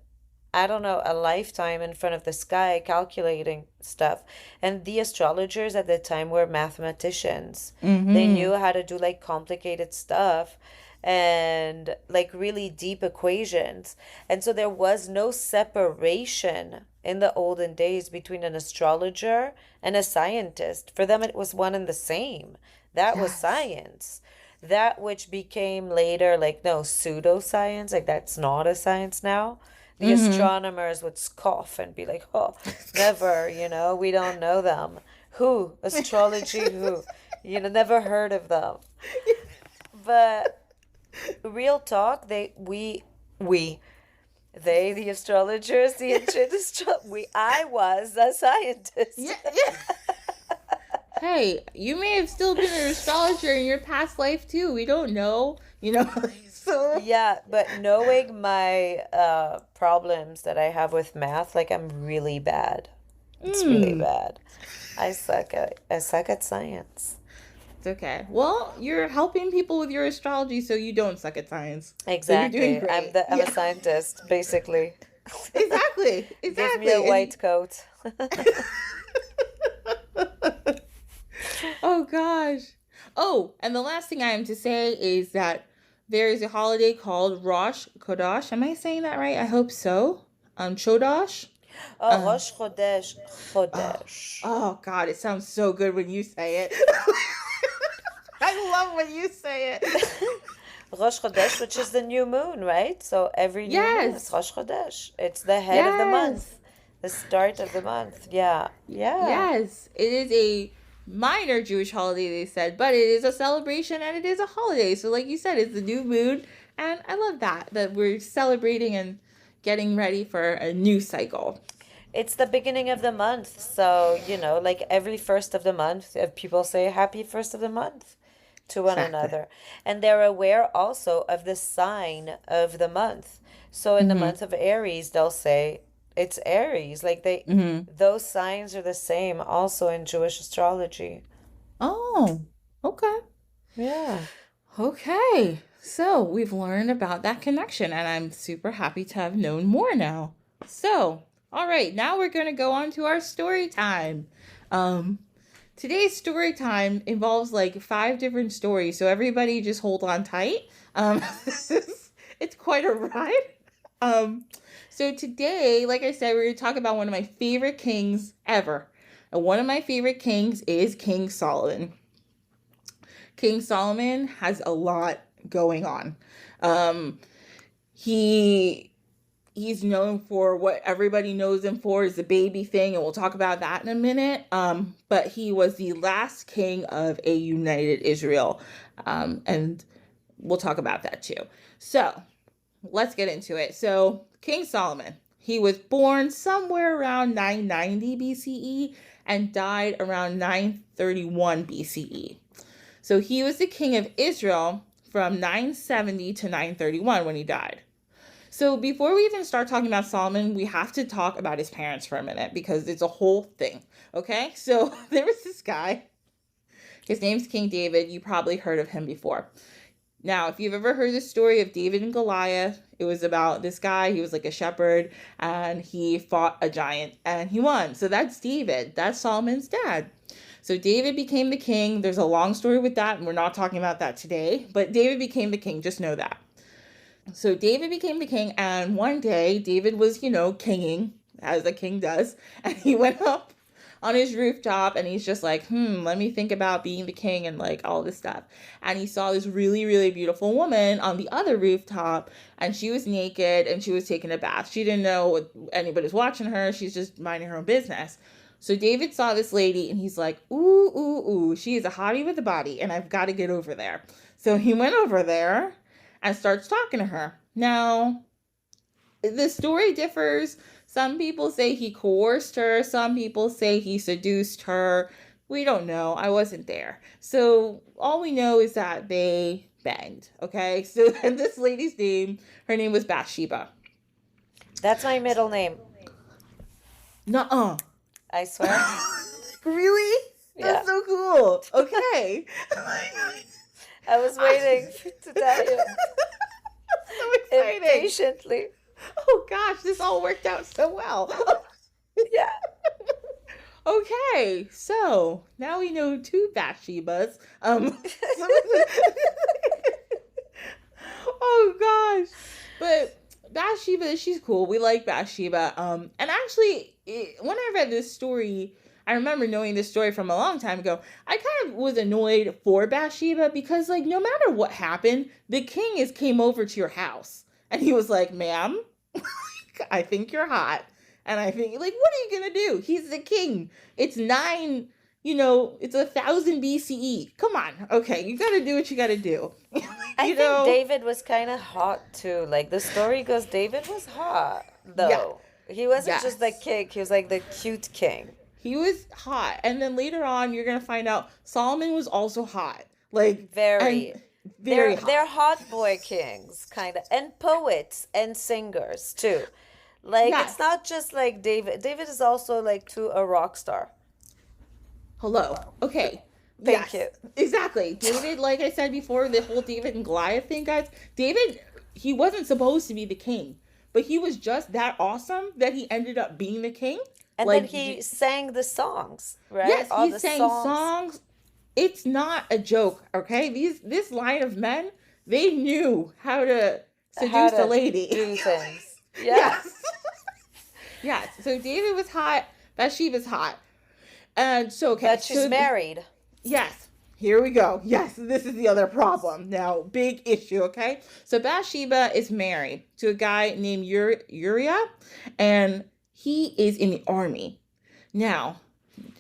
I don't know, a lifetime in front of the sky calculating stuff. And the astrologers at the time were mathematicians. They Mm-hmm. knew how to do like complicated stuff and like really deep equations. And so there was no separation in the olden days between an astrologer and a scientist. For them, it was one and the same. That was Yes. science. That which became later like, no, pseudoscience, like that's not a science now. The Mm-hmm. astronomers would scoff and be like, oh, never, we don't know them. Who? Astrology, who? Never heard of them. But real talk, the astrologers, the ancient I was a Yeah, scientist. yeah. Hey, you may have still been an astrologer in your past life too. We don't know, so Yeah, but knowing my problems that I have with math, like I'm really bad. It's really mm, bad. I suck at science. it's okay. Well, you're helping people with your astrology, so you don't suck at science. So you're doing Exactly. I'm great. the I'm a Yeah, scientist, basically. exactly, Give me a exactly. white coat. Oh gosh. Oh, and the last thing I am to say is that there is a holiday called Rosh Chodesh. Am I saying that right? I hope so. Chodesh. Oh, Uh, Rosh Chodesh. oh, Chodesh. oh God, it sounds so good when you say it. I love when you say it. Rosh Chodesh, which is the new moon, right? So every new moon is Yes, Rosh Chodesh. It's the head of the yes, month, the start of the month. Yeah, yeah. yes. It is a minor Jewish holiday, they said, but it is a celebration and it is a holiday. So, like you said, it's the new moon, and I love that we're celebrating and getting ready for a new cycle. It's the beginning of the month. So, like every first of the month, people say happy first of the month to one Exactly. another. And they're aware also of the sign of the month. So in the Mm-hmm. month of Aries, they'll say it's Aries. Like Mm-hmm. those signs are the same also in Jewish astrology. Oh, okay. Yeah. Okay. So we've learned about that connection, and I'm super happy to have known more now. So, all right, now we're going to go on to our story time. Um, Today's story time involves like five different stories, so everybody just hold on tight. It's quite a ride. Um, so today, like I said, we're going to talk about one of my favorite kings ever. And one of my favorite kings is King Solomon. King Solomon has a lot going on. Um, he he's known for what everybody knows him for is the baby thing, and we'll talk about that in a minute. But he was the last king of a united Israel, and we'll talk about that too. So let's get into it. So King Solomon, he was born somewhere around 990 BCE and died around 931 BCE. So he was the king of Israel from 970 to 931 when he died. So before we even start talking about Solomon, we have to talk about his parents for a minute because it's a whole thing. Okay? So there was this guy. His name's King David. You probably heard of him before. Now, if you've ever heard the story of David and Goliath, it was about this guy. He was like a shepherd and he fought a giant and he won. So that's David. That's Solomon's dad. So David became the king. There's a long story with that, and we're not talking about that today. But David became the king. Just know that. So David became the king, and one day David was, kinging, as a king does, and he went up on his rooftop, and he's just like, let me think about being the king and like all this stuff. And he saw this really, really beautiful woman on the other rooftop, and she was naked and she was taking a bath. She didn't know anybody was watching her. She's just minding her own business. So David saw this lady and he's like, ooh, ooh, ooh, she is a hottie with a body and I've got to get over there. So he went over there and starts talking to her. Now, the story differs. Some people say he coerced her. Some people say he seduced her. We don't know. I wasn't there. So all we know is that they banged. Okay. So this lady's name, her name was Bathsheba. That's my middle name. Nuh-uh. I swear. Really? That's so cool. Okay. I was waiting to tell you. So exciting. Impatiently. Oh gosh, this all worked out so well. Yeah. Okay, so now we know 2 Bathshebas. Oh gosh. But Bathsheba, she's cool. We like Bathsheba. And actually, when I read this story, I remember knowing this story from a long time ago. I kind of was annoyed for Bathsheba because, like, no matter what happened, the king came over to your house. And he was like, ma'am, I think you're hot. And I think, like, what are you going to do? He's the king. It's 9, it's 1000 BCE. Come on. Okay, you got to do what you got to do. I think David was kind of hot too. Like the story goes, David was hot though. Yeah. He wasn't just the king. He was like the cute king. He was hot. And then later on, you're going to find out Solomon was also hot. Like, very hot. They're hot boy kings, kind of. And poets and singers too. Like, It's not just like David. David is also like a rock star. Hello. Okay. Thank you. Exactly. David, like I said before, the whole David and Goliath thing, guys. David, he wasn't supposed to be the king, but he was just that awesome that he ended up being the king. And then he sang the songs, right? Yes, he sang songs. It's not a joke, okay? This line of men, they knew how to seduce a lady. Do things. Yes. Yes. So David was hot. Bathsheba's hot. And so, okay. But she's married. Yes. Here we go. Yes, this is the other problem. Now, big issue, okay? So Bathsheba is married to a guy named Uriah, and he is in the army. Now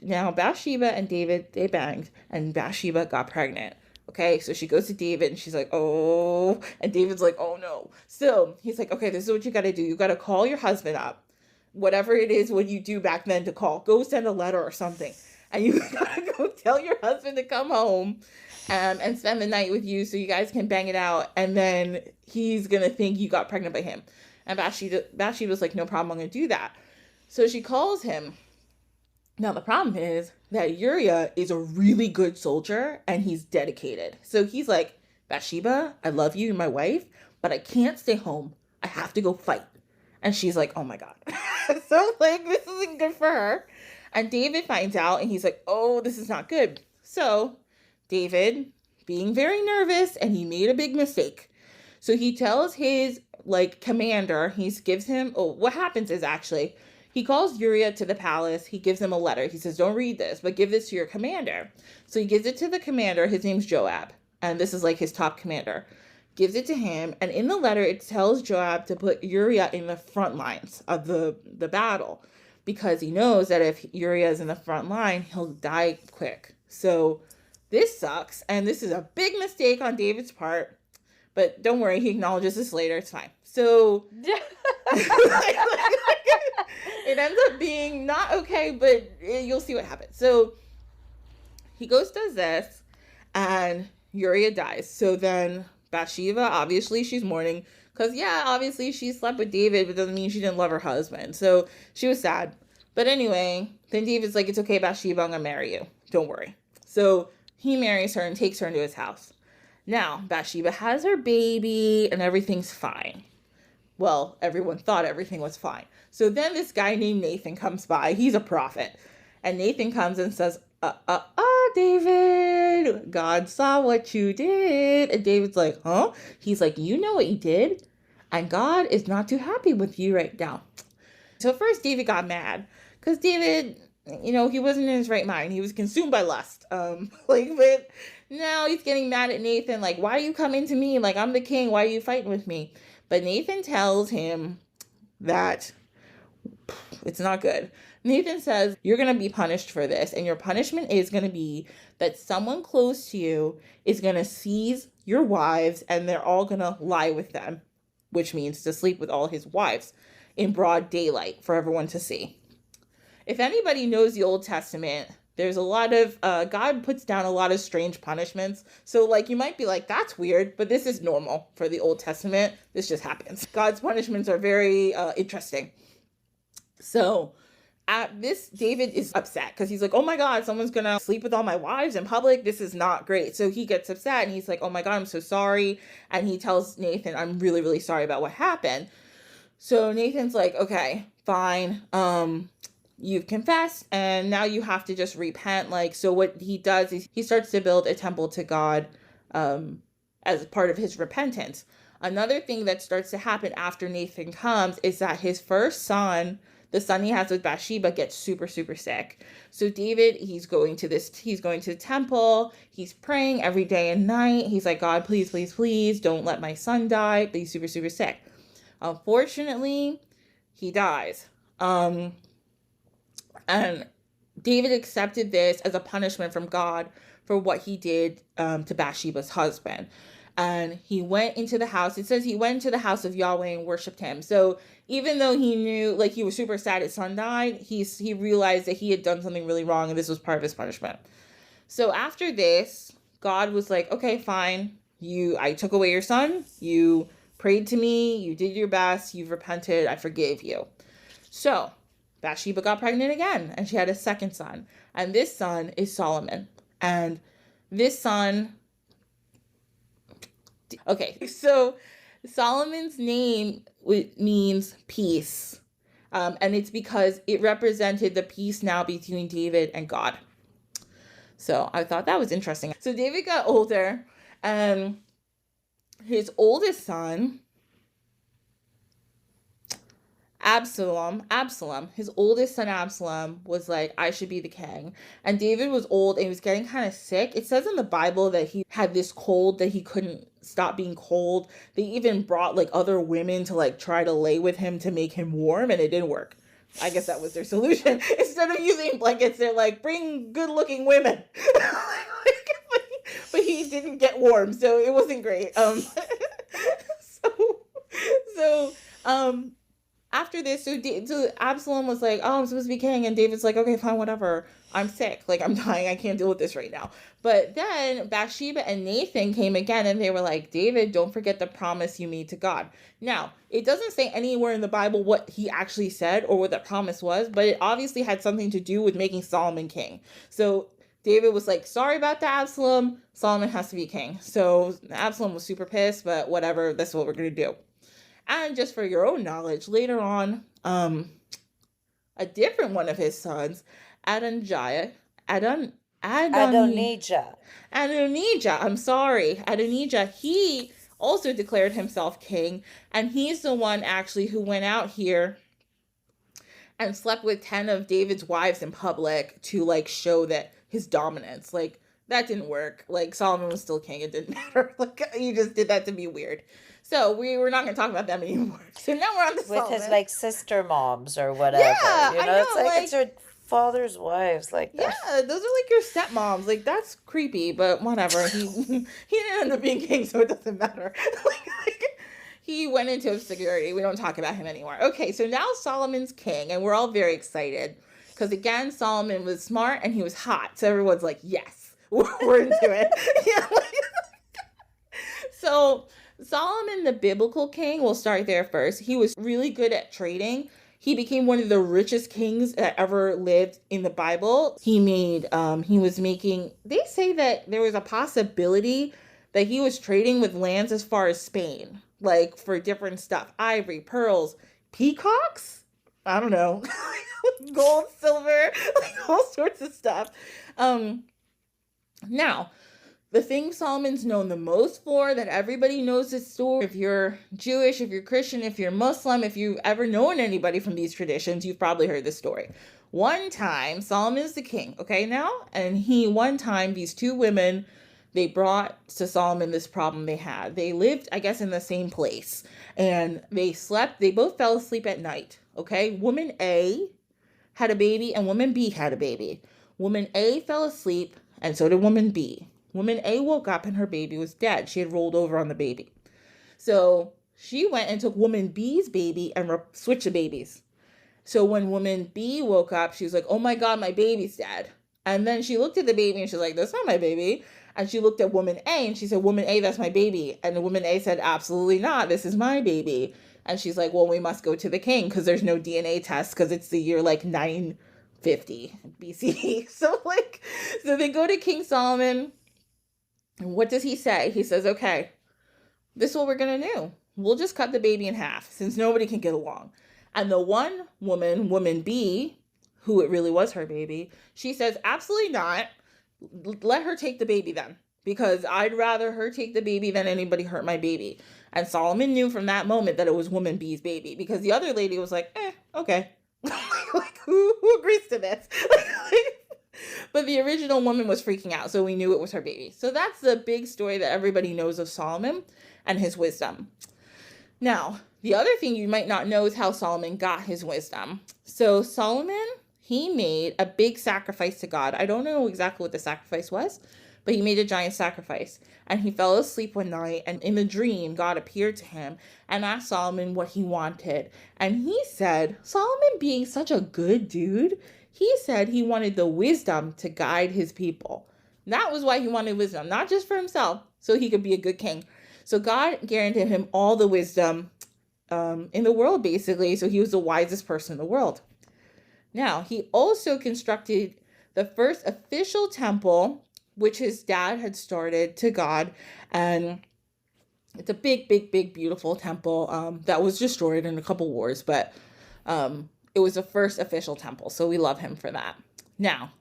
Bathsheba and David, they banged, and Bathsheba got pregnant. Okay, so she goes to David, and she's like, oh, and David's like, oh no. So he's like, okay, this is what you got to do. You got to call your husband up. Whatever it is what you do back then to call. Go send a letter or something. And you got to go tell your husband to come home and spend the night with you so you guys can bang it out. And then he's going to think you got pregnant by him. And Bathsheba was like, no problem, I'm going to do that. So she calls him. Now, the problem is that Uriah is a really good soldier and he's dedicated. So he's like, Bathsheba, I love you, you're my wife, but I can't stay home. I have to go fight. And she's like, oh my God. So, like, this isn't good for her. And David finds out and he's like, oh, this is not good. So David, being very nervous, and he made a big mistake. So he tells his, commander, what happens is actually, he calls Uriah to the palace. He gives him a letter. He says, don't read this, but give this to your commander. So he gives it to the commander. His name's Joab. And this is his top commander. Gives it to him. And in the letter, it tells Joab to put Uriah in the front lines of the battle. Because he knows that if Uriah is in the front line, he'll die quick. So this sucks. And this is a big mistake on David's part. But don't worry, he acknowledges this later. It's fine. So it ends up being not okay, but you'll see what happens. So he does this, and Uriah dies. So then Bathsheba, obviously, she's mourning. Because, obviously she slept with David, but doesn't mean she didn't love her husband. So she was sad. But anyway, then David's like, it's okay, Bathsheba, I'm going to marry you. Don't worry. So he marries her and takes her into his house. Now, Bathsheba has her baby and everything's fine. Well, everyone thought everything was fine. So then this guy named Nathan comes by. He's a prophet. And Nathan comes and says, David, God saw what you did. And David's like, huh? He's like, you know what you did? And God is not too happy with you right now. So first David got mad because David, he wasn't in his right mind. He was consumed by lust. But now he's getting mad at Nathan, like, why are you coming to me? Like, I'm the king. Why are you fighting with me? But Nathan tells him that it's not good. Nathan says, you're going to be punished for this. And your punishment is going to be that someone close to you is going to seize your wives and they're all going to lie with them, which means to sleep with all his wives in broad daylight for everyone to see. If anybody knows the Old Testament, there's a lot of, God puts down a lot of strange punishments. So, like, you might be like, that's weird, but this is normal for the Old Testament. This just happens. God's punishments are very interesting. So, at this, David is upset because he's like, oh my God, someone's going to sleep with all my wives in public. This is not great. So he gets upset and he's like, oh my God, I'm so sorry. And he tells Nathan, I'm really, really sorry about what happened. So Nathan's like, okay, fine. You've confessed and now you have to just repent. Like, so what he does is he starts to build a temple to God as part of his repentance. Another thing that starts to happen after Nathan comes is that his first son, the son he has with Bathsheba, gets super, super sick. So David, he's going to the temple. He's praying every day and night. He's like, God, please, please, please don't let my son die. But he's super, super sick. Unfortunately, he dies. And David accepted this as a punishment from God for what he did to Bathsheba's husband. And he went into the house. It says he went into the house of Yahweh and worshipped him. So even though he knew, like, he was super sad his son died, he realized that he had done something really wrong and this was part of his punishment. So after this, God was like, okay, fine. I took away your son. You prayed to me. You did your best. You've repented. I forgave you. So Bathsheba got pregnant again and she had a second son. And this son is Solomon. And this son... Okay, so Solomon's name means peace. And it's because it represented the peace now between David and God. So I thought that was interesting. So David got older, and his oldest son, Absalom, his oldest son Absalom was like, I should be the king. And David was old and he was getting kind of sick. It says in the Bible that he had this cold that he couldn't stop being cold. They even brought like other women to like try to lay with him to make him warm, and it didn't work. I guess that was their solution. Instead of using blankets, they're like, bring good looking women. But he didn't get warm, so it wasn't great. After this, so Absalom was like, oh, I'm supposed to be king. And David's like, okay, fine, whatever. I'm sick. Like, I'm dying. I can't deal with this right now. But then Bathsheba and Nathan came again and they were like, David, don't forget the promise you made to God. Now, it doesn't say anywhere in the Bible what he actually said or what the promise was, but it obviously had something to do with making Solomon king. So David was like, sorry about the Absalom. Solomon has to be king. So Absalom was super pissed, but whatever. That's what we're going to do. And just for your own knowledge, later on, a different one of his sons, Adonijah, he also declared himself king, and he's the one actually who went out here and slept with 10 of David's wives in public to like show that his dominance. Like, that didn't work. Like, Solomon was still king. It didn't matter. Like, he just did that to be weird. So we're not going to talk about them anymore. So now we're on to Solomon. With his, like, sister moms or whatever. Yeah, you know, I know. It's like, it's your father's wives. Like, that. Yeah, those are like your stepmoms. Like, that's creepy, but whatever. He didn't end up being king, so it doesn't matter. He went into obscurity. We don't talk about him anymore. Okay, so now Solomon's king, and we're all very excited. Because, again, Solomon was smart and he was hot. So everyone's like, yes, we're into it. Yeah. So Solomon, the biblical king, we'll start there first. He was really good at trading. He became one of the richest kings that ever lived in the Bible. They say that there was a possibility that he was trading with lands as far as Spain, like for different stuff, ivory, pearls, peacocks. I don't know, gold, silver, like all sorts of stuff. Now, the thing Solomon's known the most for, that everybody knows this story, if you're Jewish, if you're Christian, if you're Muslim, if you've ever known anybody from these traditions, you've probably heard this story, one time, Solomon's the king, okay, now? And one time, these two women, they brought to Solomon this problem they had. They lived, I guess, in the same place. And they both fell asleep at night, okay? Woman A had a baby and woman B had a baby. Woman A fell asleep and so did woman B. Woman A woke up and her baby was dead. She had rolled over on the baby. So she went and took woman B's baby and switched the babies. So when woman B woke up, she was like, oh my God, my baby's dead. And then she looked at the baby and she's like, that's not my baby. And she looked at woman A and she said, woman A, that's my baby. And the woman A said, absolutely not. This is my baby. And she's like, well, we must go to the king because there's no DNA test because it's the year like 950 BCE. So they go to King Solomon. And what does he say? He says, okay, this is what we're going to do. We'll just cut the baby in half since nobody can get along. And the one woman, woman B, who it really was her baby, she says, absolutely not. Let her take the baby then, because I'd rather her take the baby than anybody hurt my baby. And Solomon knew from that moment that it was woman B's baby, because the other lady was like, okay. Who agrees to this? But the original woman was freaking out, so we knew it was her baby. So that's the big story that everybody knows of Solomon and his wisdom. Now, the other thing you might not know is how Solomon got his wisdom. So Solomon, he made a big sacrifice to God. I don't know exactly what the sacrifice was, but he made a giant sacrifice. And he fell asleep one night, and in the dream, God appeared to him and asked Solomon what he wanted. And he said, Solomon being such a good dude, he said he wanted the wisdom to guide his people. That was why he wanted wisdom, not just for himself, so he could be a good king. So God guaranteed him all the wisdom in the world, basically. So he was the wisest person in the world. Now, he also constructed the first official temple, which his dad had started, to God. And it's a big, big, big, beautiful temple that was destroyed in a couple wars. But it was the first official temple. So we love him for that. Now,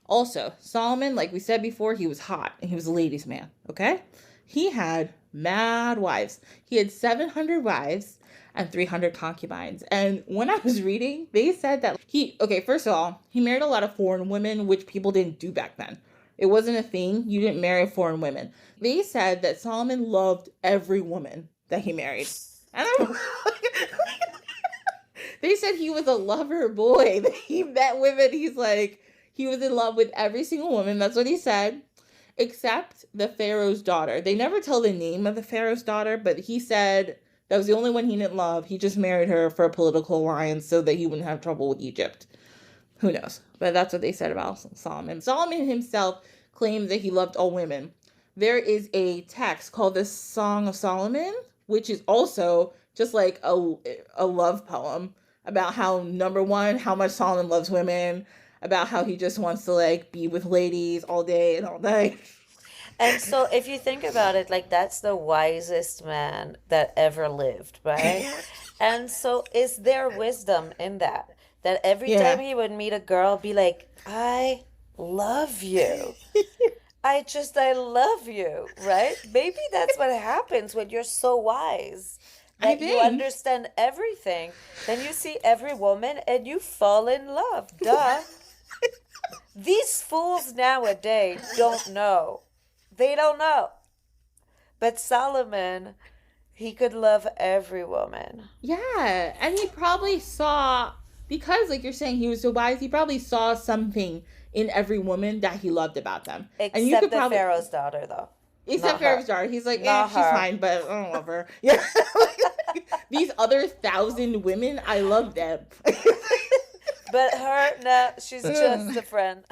also, Solomon, like we said before, he was hot. And he was a ladies' man, okay? He had mad wives. He had 700 wives and 300 concubines. And when I was reading, they said that first of all, he married a lot of foreign women, which people didn't do back then. It wasn't a thing. You didn't marry foreign women. They said that Solomon loved every woman that he married. And they said he was a lover boy. That he met women. He's like, he was in love with every single woman. That's what he said. Except the Pharaoh's daughter. They never tell the name of the Pharaoh's daughter, but he said that was the only one he didn't love. He just married her for a political alliance so that he wouldn't have trouble with Egypt. Who knows? But that's what they said about Solomon. Solomon himself claimed that he loved all women. There is a text called the Song of Solomon, which is also just like a love poem about how, number one, how much Solomon loves women, about how he just wants to be with ladies all day and all night. And so if you think about it, that's the wisest man that ever lived, right? And so is there wisdom in that? That every time he would meet a girl, be like, I love you. I love you, right? Maybe that's what happens when you're so wise. That you understand everything. Then you see every woman and you fall in love. Duh. These fools nowadays don't know. They don't know. But Solomon, he could love every woman. Yeah. And he probably saw, because like you're saying, he was so wise, he probably saw something in every woman that he loved about them. Except the Pharaoh's daughter, though. Except Pharaoh's daughter. He's like, she's fine, but I don't love her. Yeah. These other 1,000 women, I love them. But her, no, she's just a friend.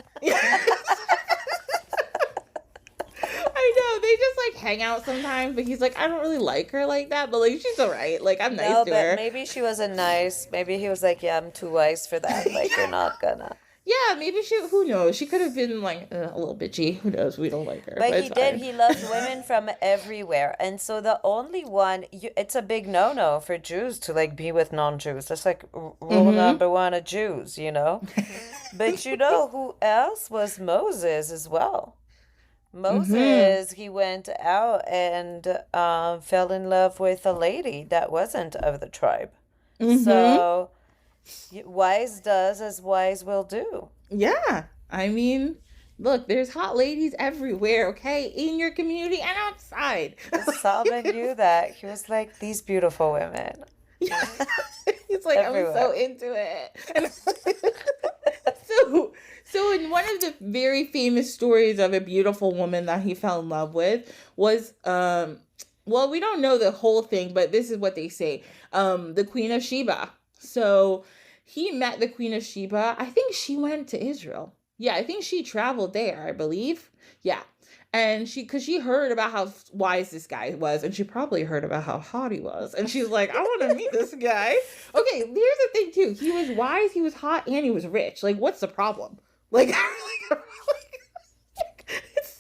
I know, they just hang out sometimes, but he's like, I don't really like her like that, but she's all right. I'm nice to her. Maybe she wasn't nice. Maybe he was like, yeah, I'm too wise for that. You're not gonna. Yeah, maybe who knows? She could have been a little bitchy. Who knows? We don't like her. But he did. He loved women from everywhere. And so the only one, it's a big no-no for Jews to be with non-Jews. That's rule number one of Jews, But who else was Moses as well? Moses, he went out and fell in love with a lady that wasn't of the tribe. So Wise does as wise will do. Yeah. I mean, look, there's hot ladies everywhere, okay? In your community and outside. Solomon knew that. He was like, these beautiful women Yeah. He's like, I'm so everywhere. into it. And so in one of the very famous stories of a beautiful woman that he fell in love with was well, we don't know the whole thing, but this is what they say. The Queen of Sheba. So he met the Queen of Sheba. I think she went to Israel. Yeah, I think she traveled there, I believe. Yeah. And because she heard about how wise this guy was, and she probably heard about how hot he was. And she's like, I want to meet this guy. Okay, here's the thing, too. He was wise, he was hot, and he was rich. Like, what's the problem? Like,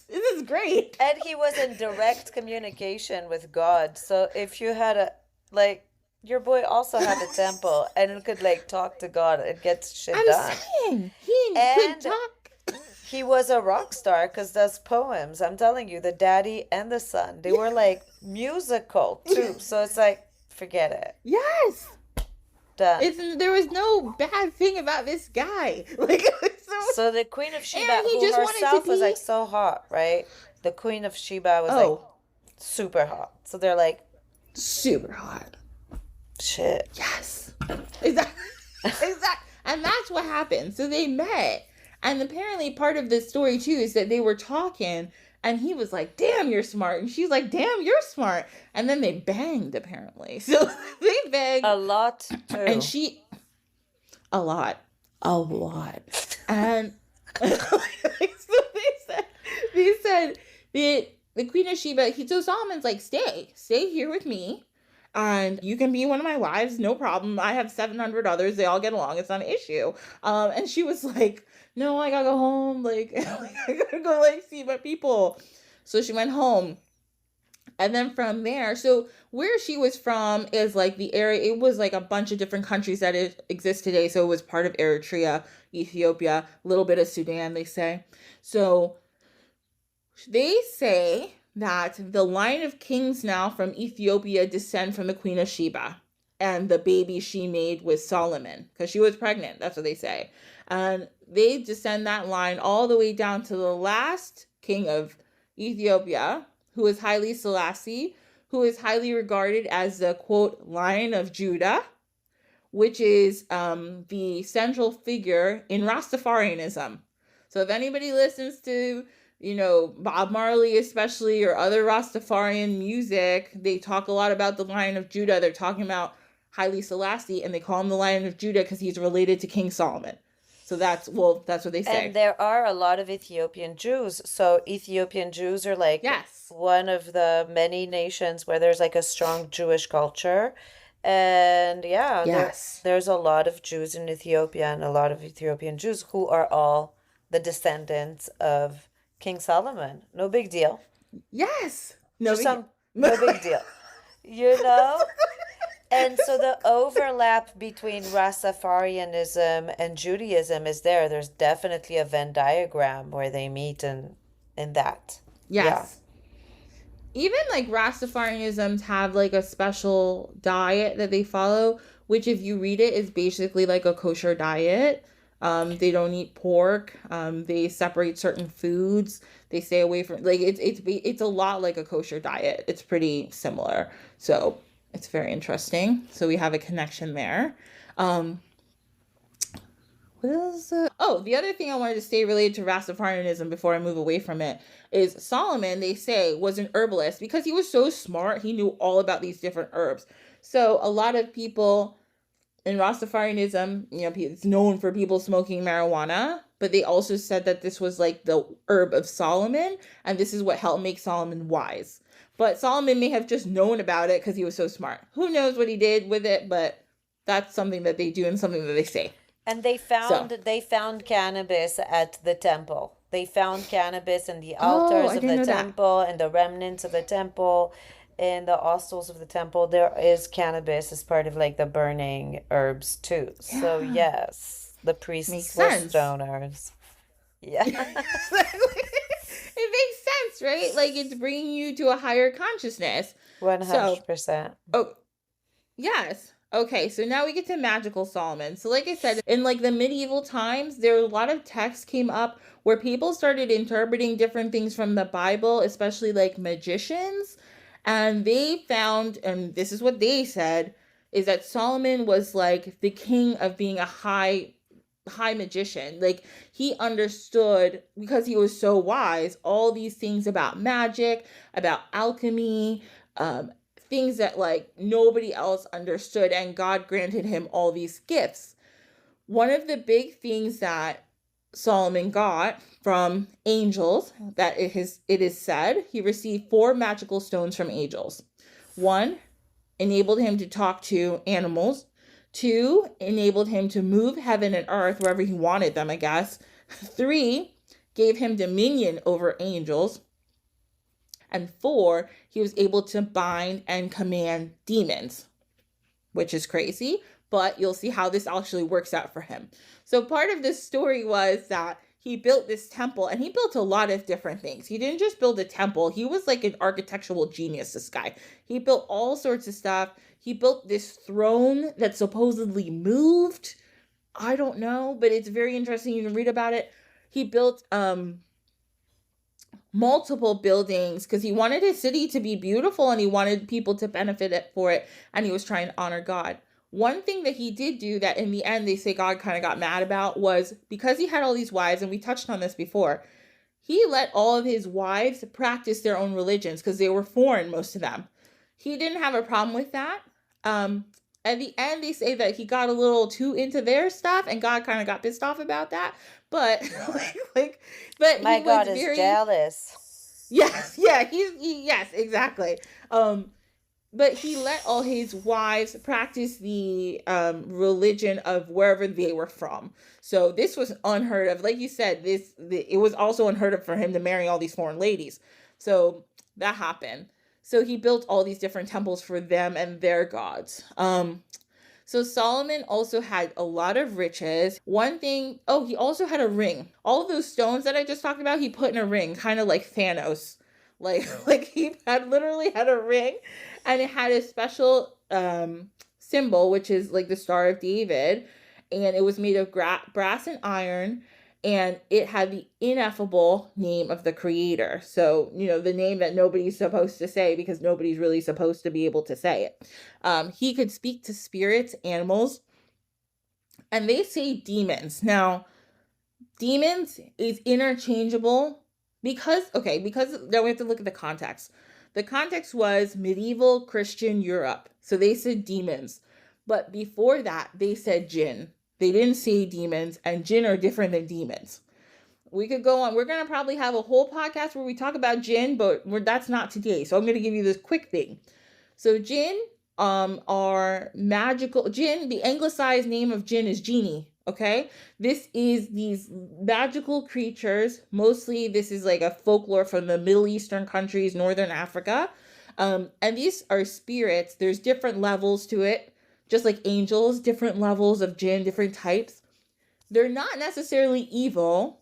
this is great. And he was in direct communication with God. So if you had like, your boy also had a temple and could, like, talk to God and get shit I'm done. saying, he could And talk. he was a rock star because those poems, I'm telling you, the daddy and the son, they were, like, musical, too. So it's like, forget it. Yes. Done. There was no bad thing about this guy. Like, So the Queen of Sheba, and he who just wanted to herself was, be- like, so hot, right? The Queen of Sheba was, like, Oh, super hot. So they're like, super hot. shit. Yes. Exactly. Exactly. And that's what happened. So they met. And apparently part of this story too is that they were talking and he was like, damn, you're smart. And she's like, damn, you're smart. And then they banged apparently. So they banged. A lot, too. And a lot. And so they said the Queen of Sheba, so Solomon's like, stay here with me. And you can be one of my wives, no problem. I have 700 others. They all get along. It's not an issue. And she was like, no, I gotta go home. Like, I gotta go, like, see my people. So she went home. And then from there, so where she was from is, like, the area, it was, like, a bunch of different countries that exist today. So it was part of Eritrea, Ethiopia, a little bit of Sudan, they say. So they say that the line of kings now from Ethiopia descend from the Queen of Sheba. And the baby she made was Solomon, because she was pregnant. That's what they say. And they descend that line all the way down to the last king of Ethiopia, who is Haile Selassie, who is highly regarded as the, quote, Lion of Judah, which is the central figure in Rastafarianism. So if anybody listens to, Bob Marley especially, or other Rastafarian music, they talk a lot about the Lion of Judah. They're talking about Haile Selassie, and they call him the Lion of Judah because he's related to King Solomon. So that's what they say. And there are a lot of Ethiopian Jews. So Ethiopian Jews are, like, Yes. one of the many nations where there's, like, a strong Jewish culture. And yeah, Yes. there's a lot of Jews in Ethiopia and a lot of Ethiopian Jews who are all the descendants of King Solomon. No big deal. Yes. No, No big deal. You know? And so the overlap between Rastafarianism and Judaism is there. There's definitely a Venn diagram where they meet in that. Yes. Even, like, Rastafarianisms have, like, a special diet that they follow, which, if you read it, is basically like a kosher diet. They don't eat pork. They separate certain foods. They stay away from, like, it's a lot like a kosher diet. It's pretty similar. So it's very interesting. So we have a connection there. The other thing I wanted to say related to Rastafarianism before I move away from it is Solomon, they say, was an herbalist because he was so smart. He knew all about these different herbs. So a lot of people in Rastafarianism, it's known for people smoking marijuana, but they also said that this was, like, the herb of Solomon, and this is what helped make Solomon wise. But Solomon may have just known about it because he was so smart. Who knows what he did with it, but that's something that they do and something that they say. And they found cannabis at the temple. They found cannabis in the altars of the temple and the remnants of the temple, in the hostels of the temple. There is cannabis as part of, like, the burning herbs too. Yeah. So yes, the priests were stoners. Yeah. It makes sense, right? Like, it's bringing you to a higher consciousness. 100%. Oh, yes. Okay, so now we get to magical Solomon. So like I said, in like the medieval times, there were a lot of texts came up where people started interpreting different things from the Bible, especially like magicians. And they found, and this is what they said, is that Solomon was like the king of being a high magician. Like he understood, because he was so wise, all these things about magic, about alchemy, things that like nobody else understood, and God granted him all these gifts. One of the big things that Solomon got from angels, that it is said he received 4 magical stones from angels. 1 enabled him to talk to animals. 2 enabled him to move heaven and earth wherever he wanted them, I guess. 3 gave him dominion over angels. And 4, he was able to bind and command demons, which is crazy, but you'll see how this actually works out for him. So part of this story was that he built this temple, and he built a lot of different things. He didn't just build a temple. He was like an architectural genius, this guy. He built all sorts of stuff. He built this throne that supposedly moved. I don't know, but it's very interesting. You can read about it. He built multiple buildings because he wanted his city to be beautiful and he wanted people to benefit for it, and he was trying to honor God. One thing that he did do that in the end they say God kind of got mad about was, because he had all these wives, and we touched on this before, he let all of his wives practice their own religions because they were foreign, most of them. He didn't have a problem with that. At the end, they say that he got a little too into their stuff, and God kind of got pissed off about that. But but My he God was is very jealous. yes, yeah, yes, exactly. But he let all his wives practice the religion of wherever they were from. So this was unheard of. Like you said, it was also unheard of for him to marry all these foreign ladies. So that happened. So he built all these different temples for them and their gods. So Solomon also had a lot of riches. One thing, he also had a ring. All of those stones that I just talked about, he put in a ring, kind of like Thanos. Like he literally had a ring, and it had a special symbol, which is like the Star of David, and it was made of brass and iron, and it had the ineffable name of the Creator. So, the name that nobody's supposed to say because nobody's really supposed to be able to say it. He could speak to spirits, animals, and they say demons. Now, demons is interchangeable because now we have to look at the context. The context was medieval Christian Europe. So they said demons. But before that, they said jinn. They didn't say demons, and jinn are different than demons. We could go on. We're going to probably have a whole podcast where we talk about jinn, but that's not today. So I'm going to give you this quick thing. So jinn are magical. Jinn, the anglicized name of jinn is genie. Okay, this is these magical creatures. Mostly this is like a folklore from the Middle Eastern countries, Northern Africa. And these are spirits. There's different levels to it, just like angels, different levels of jinn, different types. They're not necessarily evil.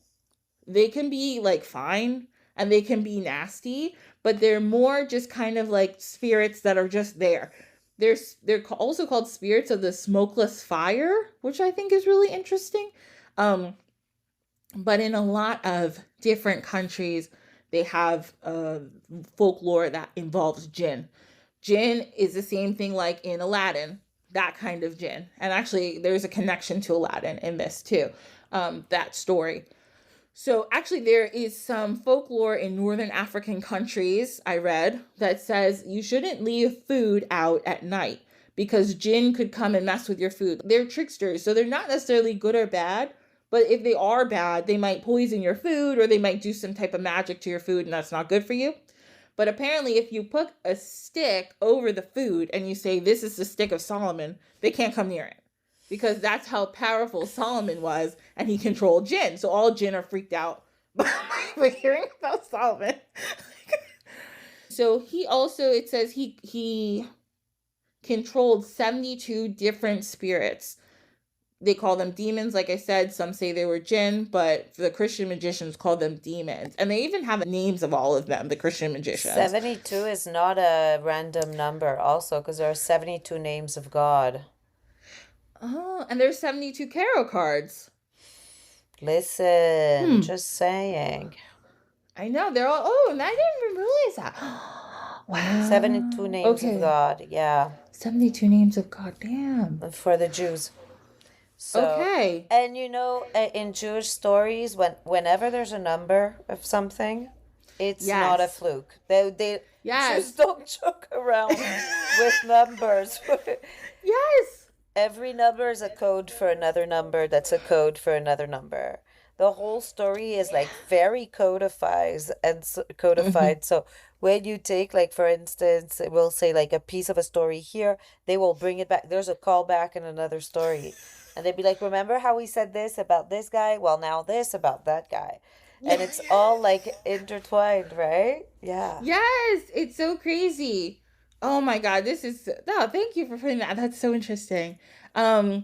They can be like fine and they can be nasty, but they're more just kind of like spirits that are just there. They're also called spirits of the smokeless fire, which I think is really interesting. But in a lot of different countries, they have folklore that involves jinn. Jinn is the same thing like in Aladdin, that kind of jinn. And actually, there's a connection to Aladdin in this too, that story. So actually there is some folklore in Northern African countries, I read, that says you shouldn't leave food out at night because jinn could come and mess with your food. They're tricksters, so they're not necessarily good or bad, but if they are bad, they might poison your food or they might do some type of magic to your food, and that's not good for you. But apparently if you put a stick over the food and you say, this is the stick of Solomon, they can't come near it. Because that's how powerful Solomon was, and he controlled jinn. So all jinn are freaked out by hearing about Solomon. So he also, it says he controlled 72 different spirits. They call them demons, like I said. Some say they were jinn, but the Christian magicians call them demons. And they even have names of all of them, the Christian magicians. 72 is not a random number also, because there are 72 names of God. Oh, and there's 72 tarot cards. Listen, just saying. I know they're all. Oh, and I didn't even realize that. Wow. 72 names of God. Yeah. 72 names of God. Damn. For the Jews. So, Okay. and in Jewish stories, whenever there's a number of something, it's not a fluke. They just don't joke around with numbers. Yes. Every number is a code for another number that's a code for another number. The whole story is like very codified. So when you take, like, for instance, it will say like a piece of a story here, they will bring it back. There's a callback in another story. And they'd be like, remember how we said this about this guy? Well, now this about that guy. And it's all like intertwined, right? Yeah. Yes, it's so crazy. Oh my God, thank you for putting that. That's so interesting. So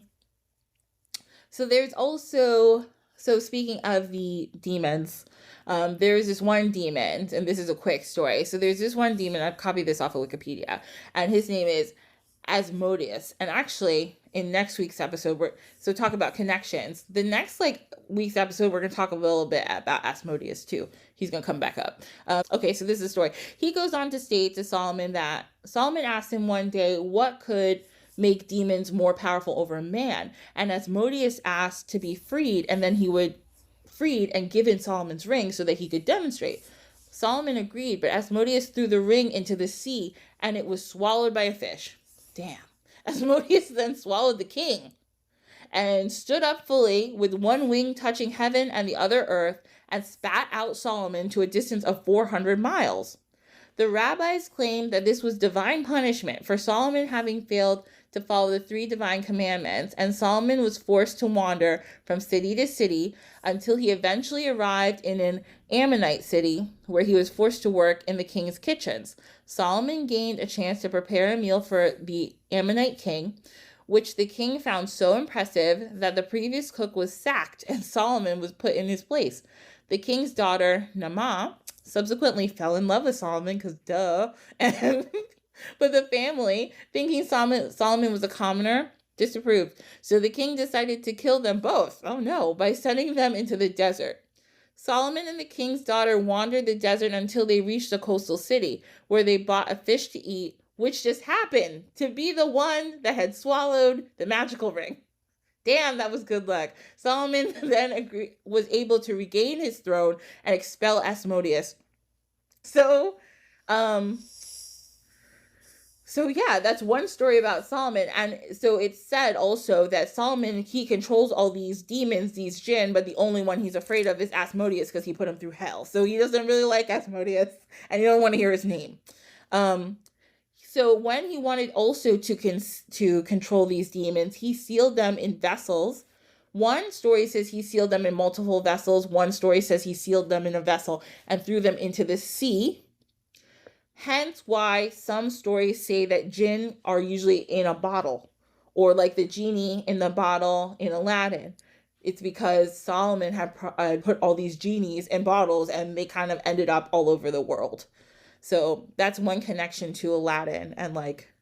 there's also, speaking of the demons, there's this one demon, and this is a quick story. So there's this one demon, I've copied this off of Wikipedia, and his name is Asmodeus. And actually, in next week's episode, talk about connections. The next week's episode, we're going to talk a little bit about Asmodeus too. He's going to come back up. Okay, so this is the story. He goes on to state to Solomon that Solomon asked him one day what could make demons more powerful over man. And Asmodeus asked to be freed, and then he would freed and given Solomon's ring so that he could demonstrate. Solomon agreed, but Asmodeus threw the ring into the sea, and it was swallowed by a fish. Damn. Asmodeus then swallowed the king and stood up fully with one wing touching heaven and the other earth and spat out Solomon to a distance of 400 miles. The rabbis claimed that this was divine punishment for Solomon having failed to follow the 3 divine commandments, and Solomon was forced to wander from city to city until he eventually arrived in an Ammonite city where he was forced to work in the king's kitchens. Solomon gained a chance to prepare a meal for the Ammonite king, which the king found so impressive that the previous cook was sacked and Solomon was put in his place. The king's daughter, Naamah, subsequently fell in love with Solomon, because duh, but the family, thinking Solomon was a commoner, disapproved. So the king decided to kill them both, oh no, by sending them into the desert. Solomon and the king's daughter wandered the desert until they reached a coastal city, where they bought a fish to eat, which just happened to be the one that had swallowed the magical ring. Damn, that was good luck. Solomon then was able to regain his throne and expel Asmodeus. So yeah, that's one story about Solomon. And so it's said also that Solomon, he controls all these demons, these jinn, but the only one he's afraid of is Asmodeus because he put him through hell. So he doesn't really like Asmodeus, and you don't want to hear his name. So when he wanted also to control these demons, he sealed them in vessels. One story says he sealed them in multiple vessels. One story says he sealed them in a vessel and threw them into the sea. Hence why some stories say that jinn are usually in a bottle, or like the genie in the bottle in Aladdin. It's because Solomon had put all these genies in bottles, and they kind of ended up all over the world. So that's one connection to Aladdin and like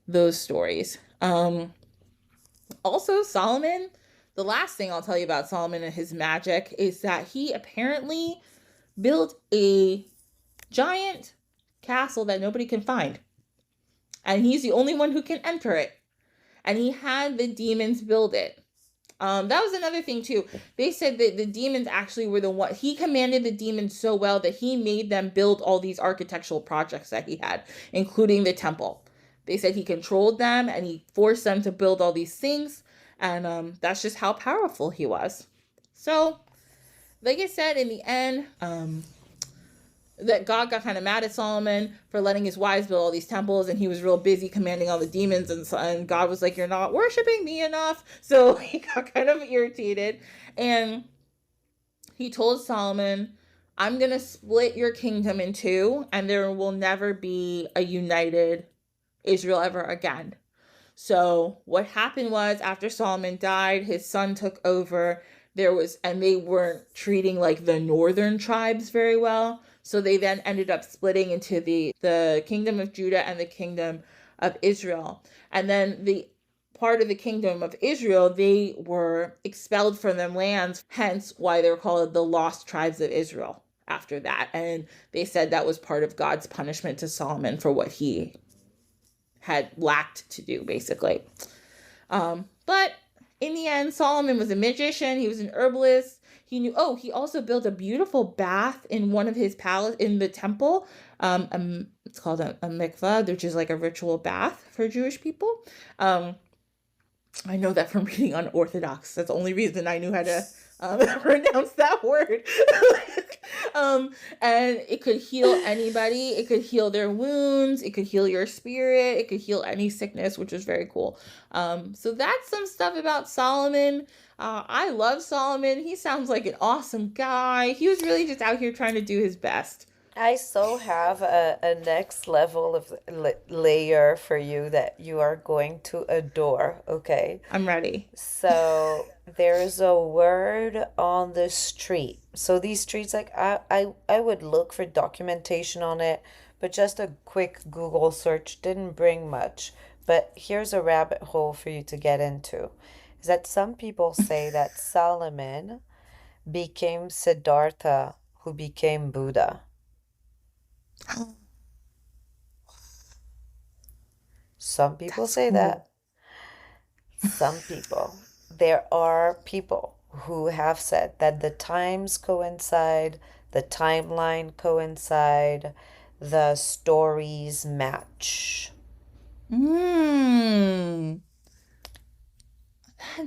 those stories. Also, Solomon, the last thing I'll tell you about Solomon and his magic is that he apparently built a giant castle that nobody can find. And he's the only one who can enter it. And he had the demons build it. That was another thing too. They said that the demons actually were the one. He commanded the demons so well that he made them build all these architectural projects that he had, including the temple. They said he controlled them and he forced them to build all these things. And that's just how powerful he was. So, like I said, in the end, that God got kind of mad at Solomon for letting his wives build all these temples, and he was real busy commanding all the demons, and God was like, you're not worshiping me enough. So he got kind of irritated, and he told Solomon, I'm going to split your kingdom in two, and there will never be a united Israel ever again. So what happened was, after Solomon died, his son took over. And they weren't treating like the northern tribes very well. So they then ended up splitting into the kingdom of Judah and the kingdom of Israel. And then part of the kingdom of Israel, they were expelled from their lands, hence why they're called the lost tribes of Israel after that. And they said that was part of God's punishment to Solomon for what he had lacked to do, basically. But in the end, Solomon was a magician. He was an herbalist. He knew. Oh, he also built a beautiful bath in one of his palace in the temple. It's called a mikvah, which is like a ritual bath for Jewish people. I know that from reading Unorthodox. That's the only reason I knew how to pronounce that word. And it could heal anybody. It could heal their wounds. It could heal your spirit. It could heal any sickness, which was very cool. So that's some stuff about Solomon. I love Solomon. He sounds like an awesome guy. He was really just out here trying to do his best. I so have a next level of layer for you that you are going to adore, okay? I'm ready. So there's a word on the street. So these streets, like I would look for documentation on it, but just a quick Google search didn't bring much. But here's a rabbit hole for you to get into. Is that some people say that Solomon became Siddhartha, who became Buddha. Some people say that. Some people. There are people who have said that the times coincide, the timeline coincide, the stories match. That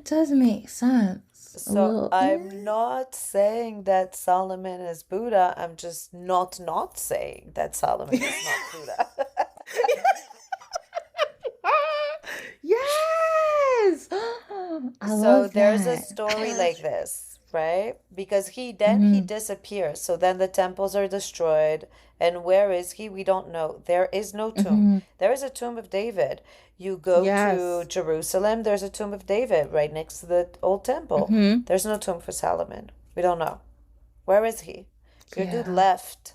does make sense. So I'm not saying that Solomon is Buddha. I'm just not saying that Solomon is not Buddha. Yes. I So love there's a that. story like this, right? Because he disappears. So then the temples are destroyed. And where is he? We don't know. There is no tomb. There is a tomb of David. You go to Yes. Jerusalem, there's a tomb of David right next to the old temple. There's no tomb for Solomon. We don't know. Where is he? Your dude Yeah. left.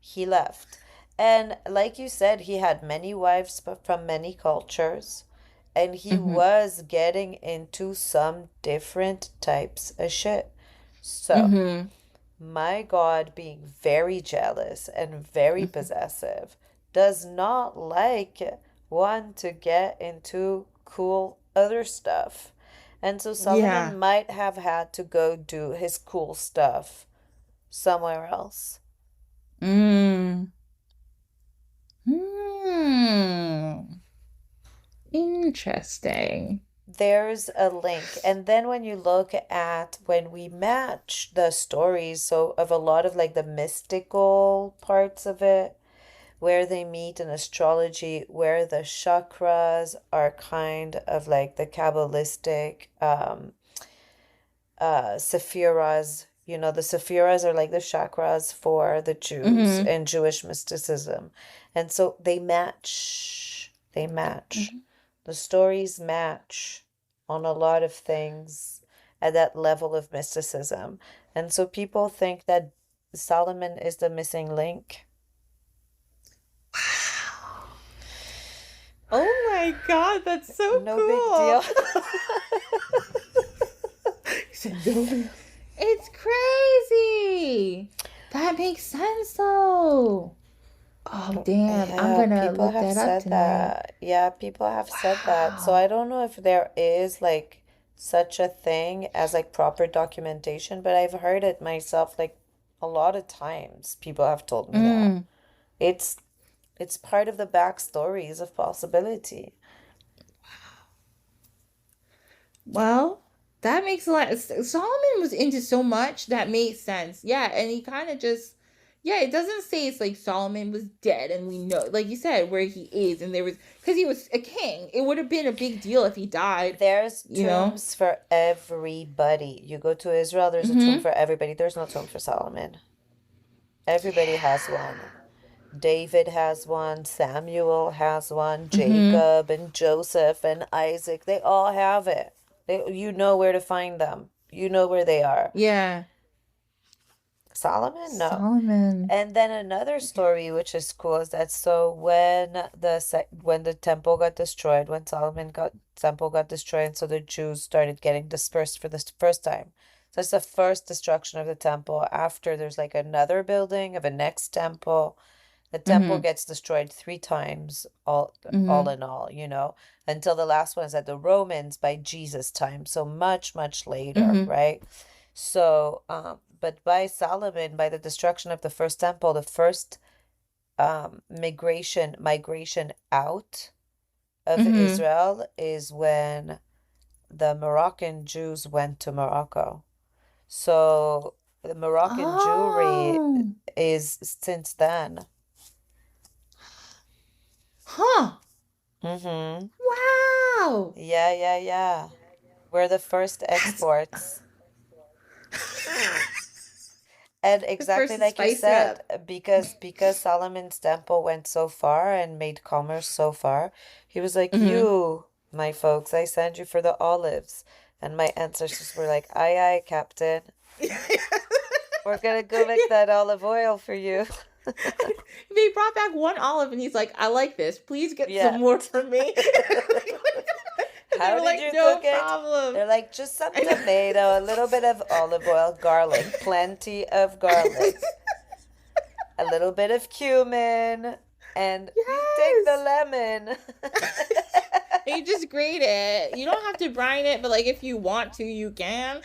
He left. And like you said, he had many wives from many cultures. And he was getting into some different types of shit. So, my God being very jealous and very possessive does not like one to get into cool other stuff. And so Yeah. Solomon might have had to go do his cool stuff somewhere else. Mm. Hmm. Interesting. There's a link. And then when you look at when we match the stories, so of a lot of like the mystical parts of it, where they meet in astrology, where the chakras are kind of like the Kabbalistic sephiras. You know, the sephiras are like the chakras for the Jews Mm-hmm. and Jewish mysticism. And so they match. They match. The stories match on a lot of things at that level of mysticism. And so people think that Solomon is the missing link. Oh my God, that's so No big cool. deal. It's crazy. That makes sense though. Oh damn, I'm Yeah, gonna people look have that up said tonight. that. Yeah, people have said that. So Wow. I don't know if there is like such a thing as like proper documentation, but I've heard it myself like a lot of times. People have told me that. Mm. It's it's part of the backstories of possibility. Well, that makes a lot. Solomon was into so much that made sense. Yeah, and he kind of just, yeah, it doesn't say it's like Solomon was dead and we know, like you said, where he is, and there was, because he was a king. It would have been a big deal if he died, There's you know? tombs for everybody. You go to Israel, there's a tomb for everybody. There's no tomb for Solomon. Everybody has one. David has one, Samuel has one, Mm-hmm. Jacob and Joseph and Isaac, they all have it. You know where to find them. You know where they are. Yeah. Solomon? No. Solomon. And then another story which is cool is that so when the temple got destroyed, when Solomon got temple got destroyed, and so the Jews started getting dispersed for the first time. So it's the first destruction of the temple after there's like another building of a next temple. The temple Mm-hmm. gets destroyed three times, all Mm-hmm. in all, until the last one is at the Romans by Jesus' time, so much, much later, Mm-hmm. right? So, but by Solomon, by the destruction of the first temple, the first migration out of Mm-hmm. Israel is when the Moroccan Jews went to Morocco. So the Moroccan Jewry Oh. is since then. Huh. Mm-hmm. Wow. Yeah, yeah, yeah. We're the first That's exports. And the exactly first to like you spice it said, up. because Solomon's temple went so far and made commerce so far, he was like, Mm-hmm. "You, my folks, I send you for the olives." And my ancestors were like, "Aye, aye, Captain. We're gonna go make that olive oil for you." They brought back one olive and he's like, I like this. Please get Yeah. some more for me. And they How were did like, you no cook it? problem. They're like, just some I know. tomato, a little bit of olive oil, garlic, plenty of garlic, a little bit of cumin, and you take the Yes. lemon. And you just grate it. You don't have to brine it, but like if you want to, you can.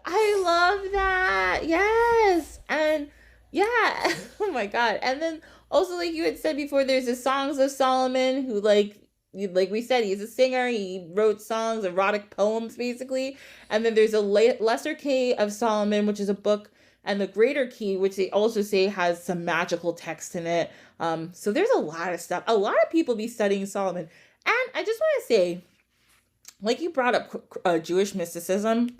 I love that. Yes. And yeah. Oh my God. And then also, like you had said before, there's the Songs of Solomon, who like we said, he's a singer. He wrote songs, erotic poems, basically. And then there's a Lesser Key of Solomon, which is a book, and the Greater Key, which they also say has some magical text in it. So there's a lot of stuff. A lot of people be studying Solomon. And I just want to say, like you brought up Jewish mysticism.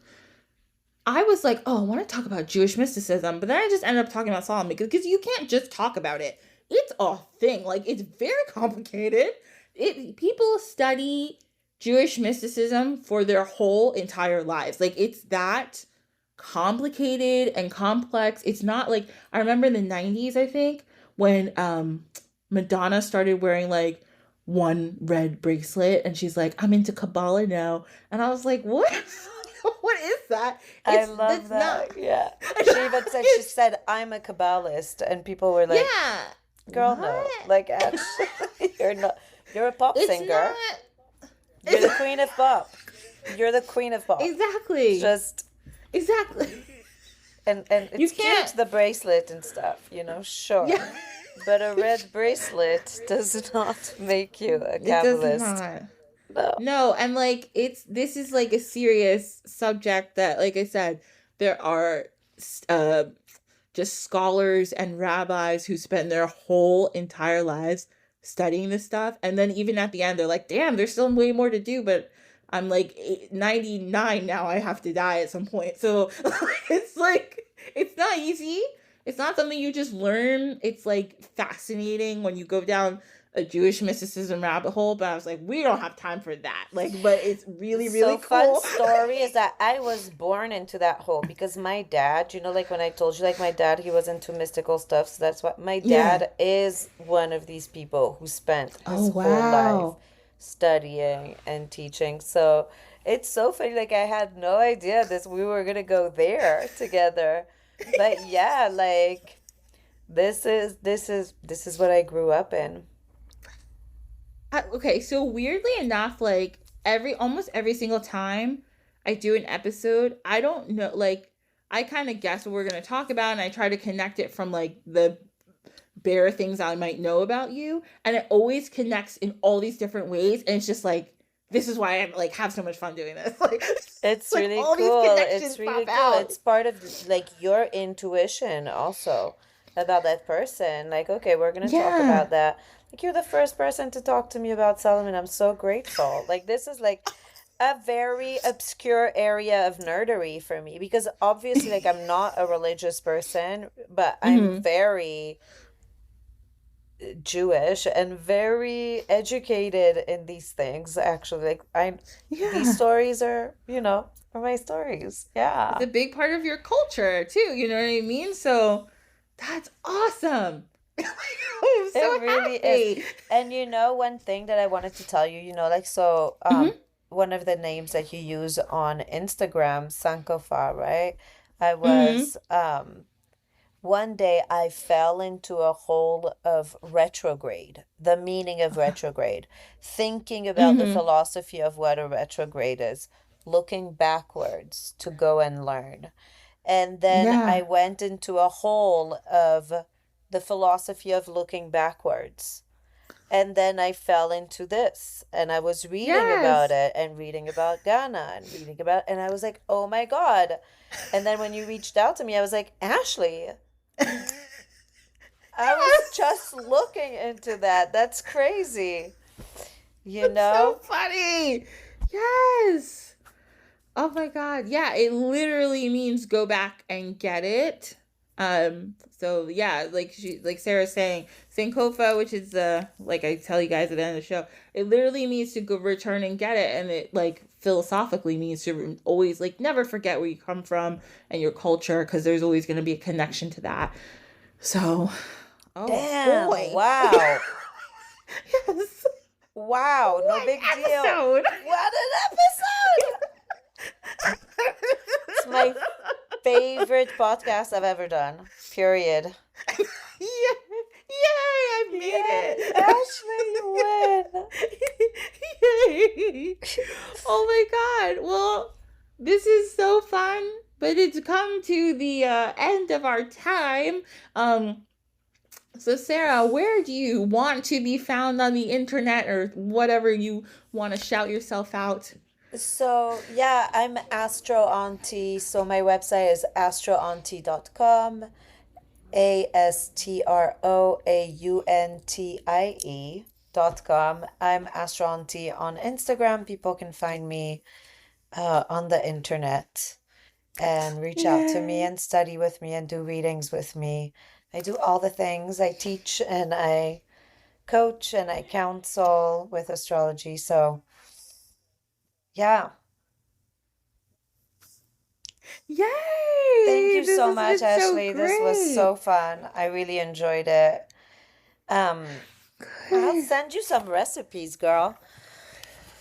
I was like, oh, I want to talk about Jewish mysticism, but then I just ended up talking about Solomon because you can't just talk about it. It's a thing. Like it's very complicated. People study Jewish mysticism for their whole entire lives. Like it's that complicated and complex. It's not like I remember in the 90s, I think, when Madonna started wearing like one red bracelet and she's like, I'm into Kabbalah now. And I was like, what? What is that? I It's love not. that. Yeah. She even said, she said, I'm a Kabbalist. And people were like, Yeah. girl, no. What? Like, actually, you're not. You're a pop It's singer. not. You're the It's queen of pop. You're the queen of pop. exactly. Just, Exactly. and You it's cute, can't. the bracelet and stuff, sure. Yeah. But a red bracelet does not make you a It does Kabbalist. not. No. No, and like this is like a serious subject that, like I said, there are uh just scholars and rabbis who spend their whole entire lives studying this stuff, and then even at the end they're like, damn, there's still way more to do, but I'm like 99 now, I have to die at some point. So it's like it's not easy. It's not something you just learn. It's like fascinating when you go down a Jewish mysticism rabbit hole, but I was like, we don't have time for that. Like, but it's really, So really fun cool. story is that I was born into that hole because my dad, like when I told you, like my dad, he was into mystical stuff. So that's what my Yeah. dad is one of these people who spent Oh his whole life wow. studying and teaching. So it's so funny. Like I had no idea this we were gonna go there together. But yeah, like this is what I grew up in. Okay, so weirdly enough, like almost every single time I do an episode, I don't know, like I kind of guess what we're gonna talk about, and I try to connect it from like the bare things I might know about you, and it always connects in all these different ways, and it's just like this is why I like have so much fun doing this. It's Like really all these cool. connections It's pop really cool. out. It's part of like your intuition also about that person. Like, okay, we're gonna talk Yeah. about that. Like, you're the first person to talk to me about Solomon. I'm so grateful. Like, this is like a very obscure area of nerdery for me because obviously, like, I'm not a religious person, but I'm Hmm. very Jewish and very educated in these things. Actually, like, these Yeah. stories are for my stories. Yeah. It's a big part of your culture too. You know what I mean? So that's awesome. I'm so It really is. happy. And one thing that I wanted to tell you, Hmm. one of the names that you use on Instagram, Sankofa, right? I Hmm. was one day I fell into a hole of retrograde, the meaning of retrograde, thinking about the Hmm. philosophy of what a retrograde is, looking backwards to go and learn. And then I Yeah. went into a hole of the philosophy of looking backwards. And then I fell into this, and I was reading about Yes. it and reading about Ghana and reading about, and I was like, oh my God. And then when you reached out to me, I was like, Ashley, I was Yes. just looking into that. That's crazy, you It's so know? funny. Yes. Oh my God. Yeah, it literally means go back and get it. So yeah, like Sarah's saying, Sankofa, which is like I tell you guys at the end of the show, it literally means to go return and get it, and it like philosophically means to always like never forget where you come from and your culture, because there's always going to be a connection to that. So, oh Damn, boy. wow. Yes. Wow, no What big deal. episode? What an episode! It's my favorite podcast I've ever done. Period. Yeah. Yay, I made Yay, it. Ashley, you win. Yay. Oh my God. Well, this is so fun, but it's come to the end of our time. So Sarah, where do you want to be found on the internet, or whatever you want to shout yourself out? So, yeah, I'm Astro Auntie. So, my website is astroauntie.com. ASTROAUNTIE.com. I'm Astro Auntie on Instagram. People can find me on the internet and reach out to me Yay. and study with me and do readings with me. I do all the things. I teach and I coach and I counsel with astrology. So, yeah. Thank Yay! you This so has much, been so Ashley. This was great. so fun. I really enjoyed it. Um, I'll Good. send you some recipes, girl.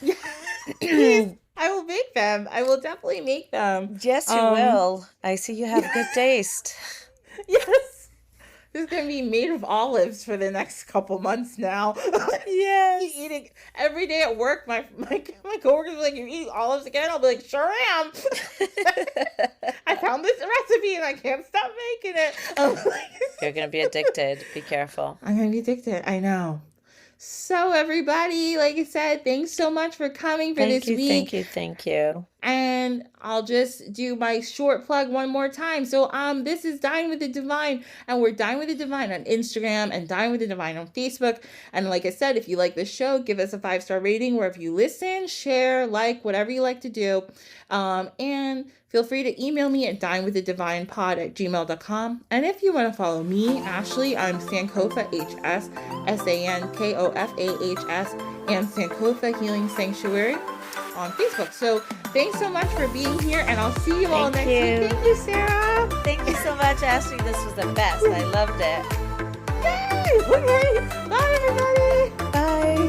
Yeah. Please, I will make them. I will definitely make them. Yes, you Um, will. I see you have good taste. yes. This is gonna be made of olives for the next couple months now. Yes. Eating every day at work. My coworkers are like, "You eat olives again?" I'll be like, "Sure am." I found this recipe and I can't stop making it. You're gonna be addicted. Be careful. I'm gonna be addicted. I know. So everybody, like I said, thanks so much for coming for Thank this you, thank week. you, thank you. And I'll just do my short plug one more time. So this is Dine with the Divine, and we're Dine with the Divine on Instagram and Dine with the Divine on Facebook. And like I said, if you like this show, give us a 5-star rating wherever you listen, share, like, whatever you like to do. And feel free to email me at dinewiththedivinepod@gmail.com. And if you want to follow me, Ashley, I'm Sankofa HS, SANKOFAHS, and Sankofa Healing Sanctuary on Facebook. So thanks so much for being here, and I'll see you all Thank next you. week. Thank you, Sarah. Thank you so much, Ashley. This was the best. I loved it. Yay! Okay. Bye, everybody. Bye.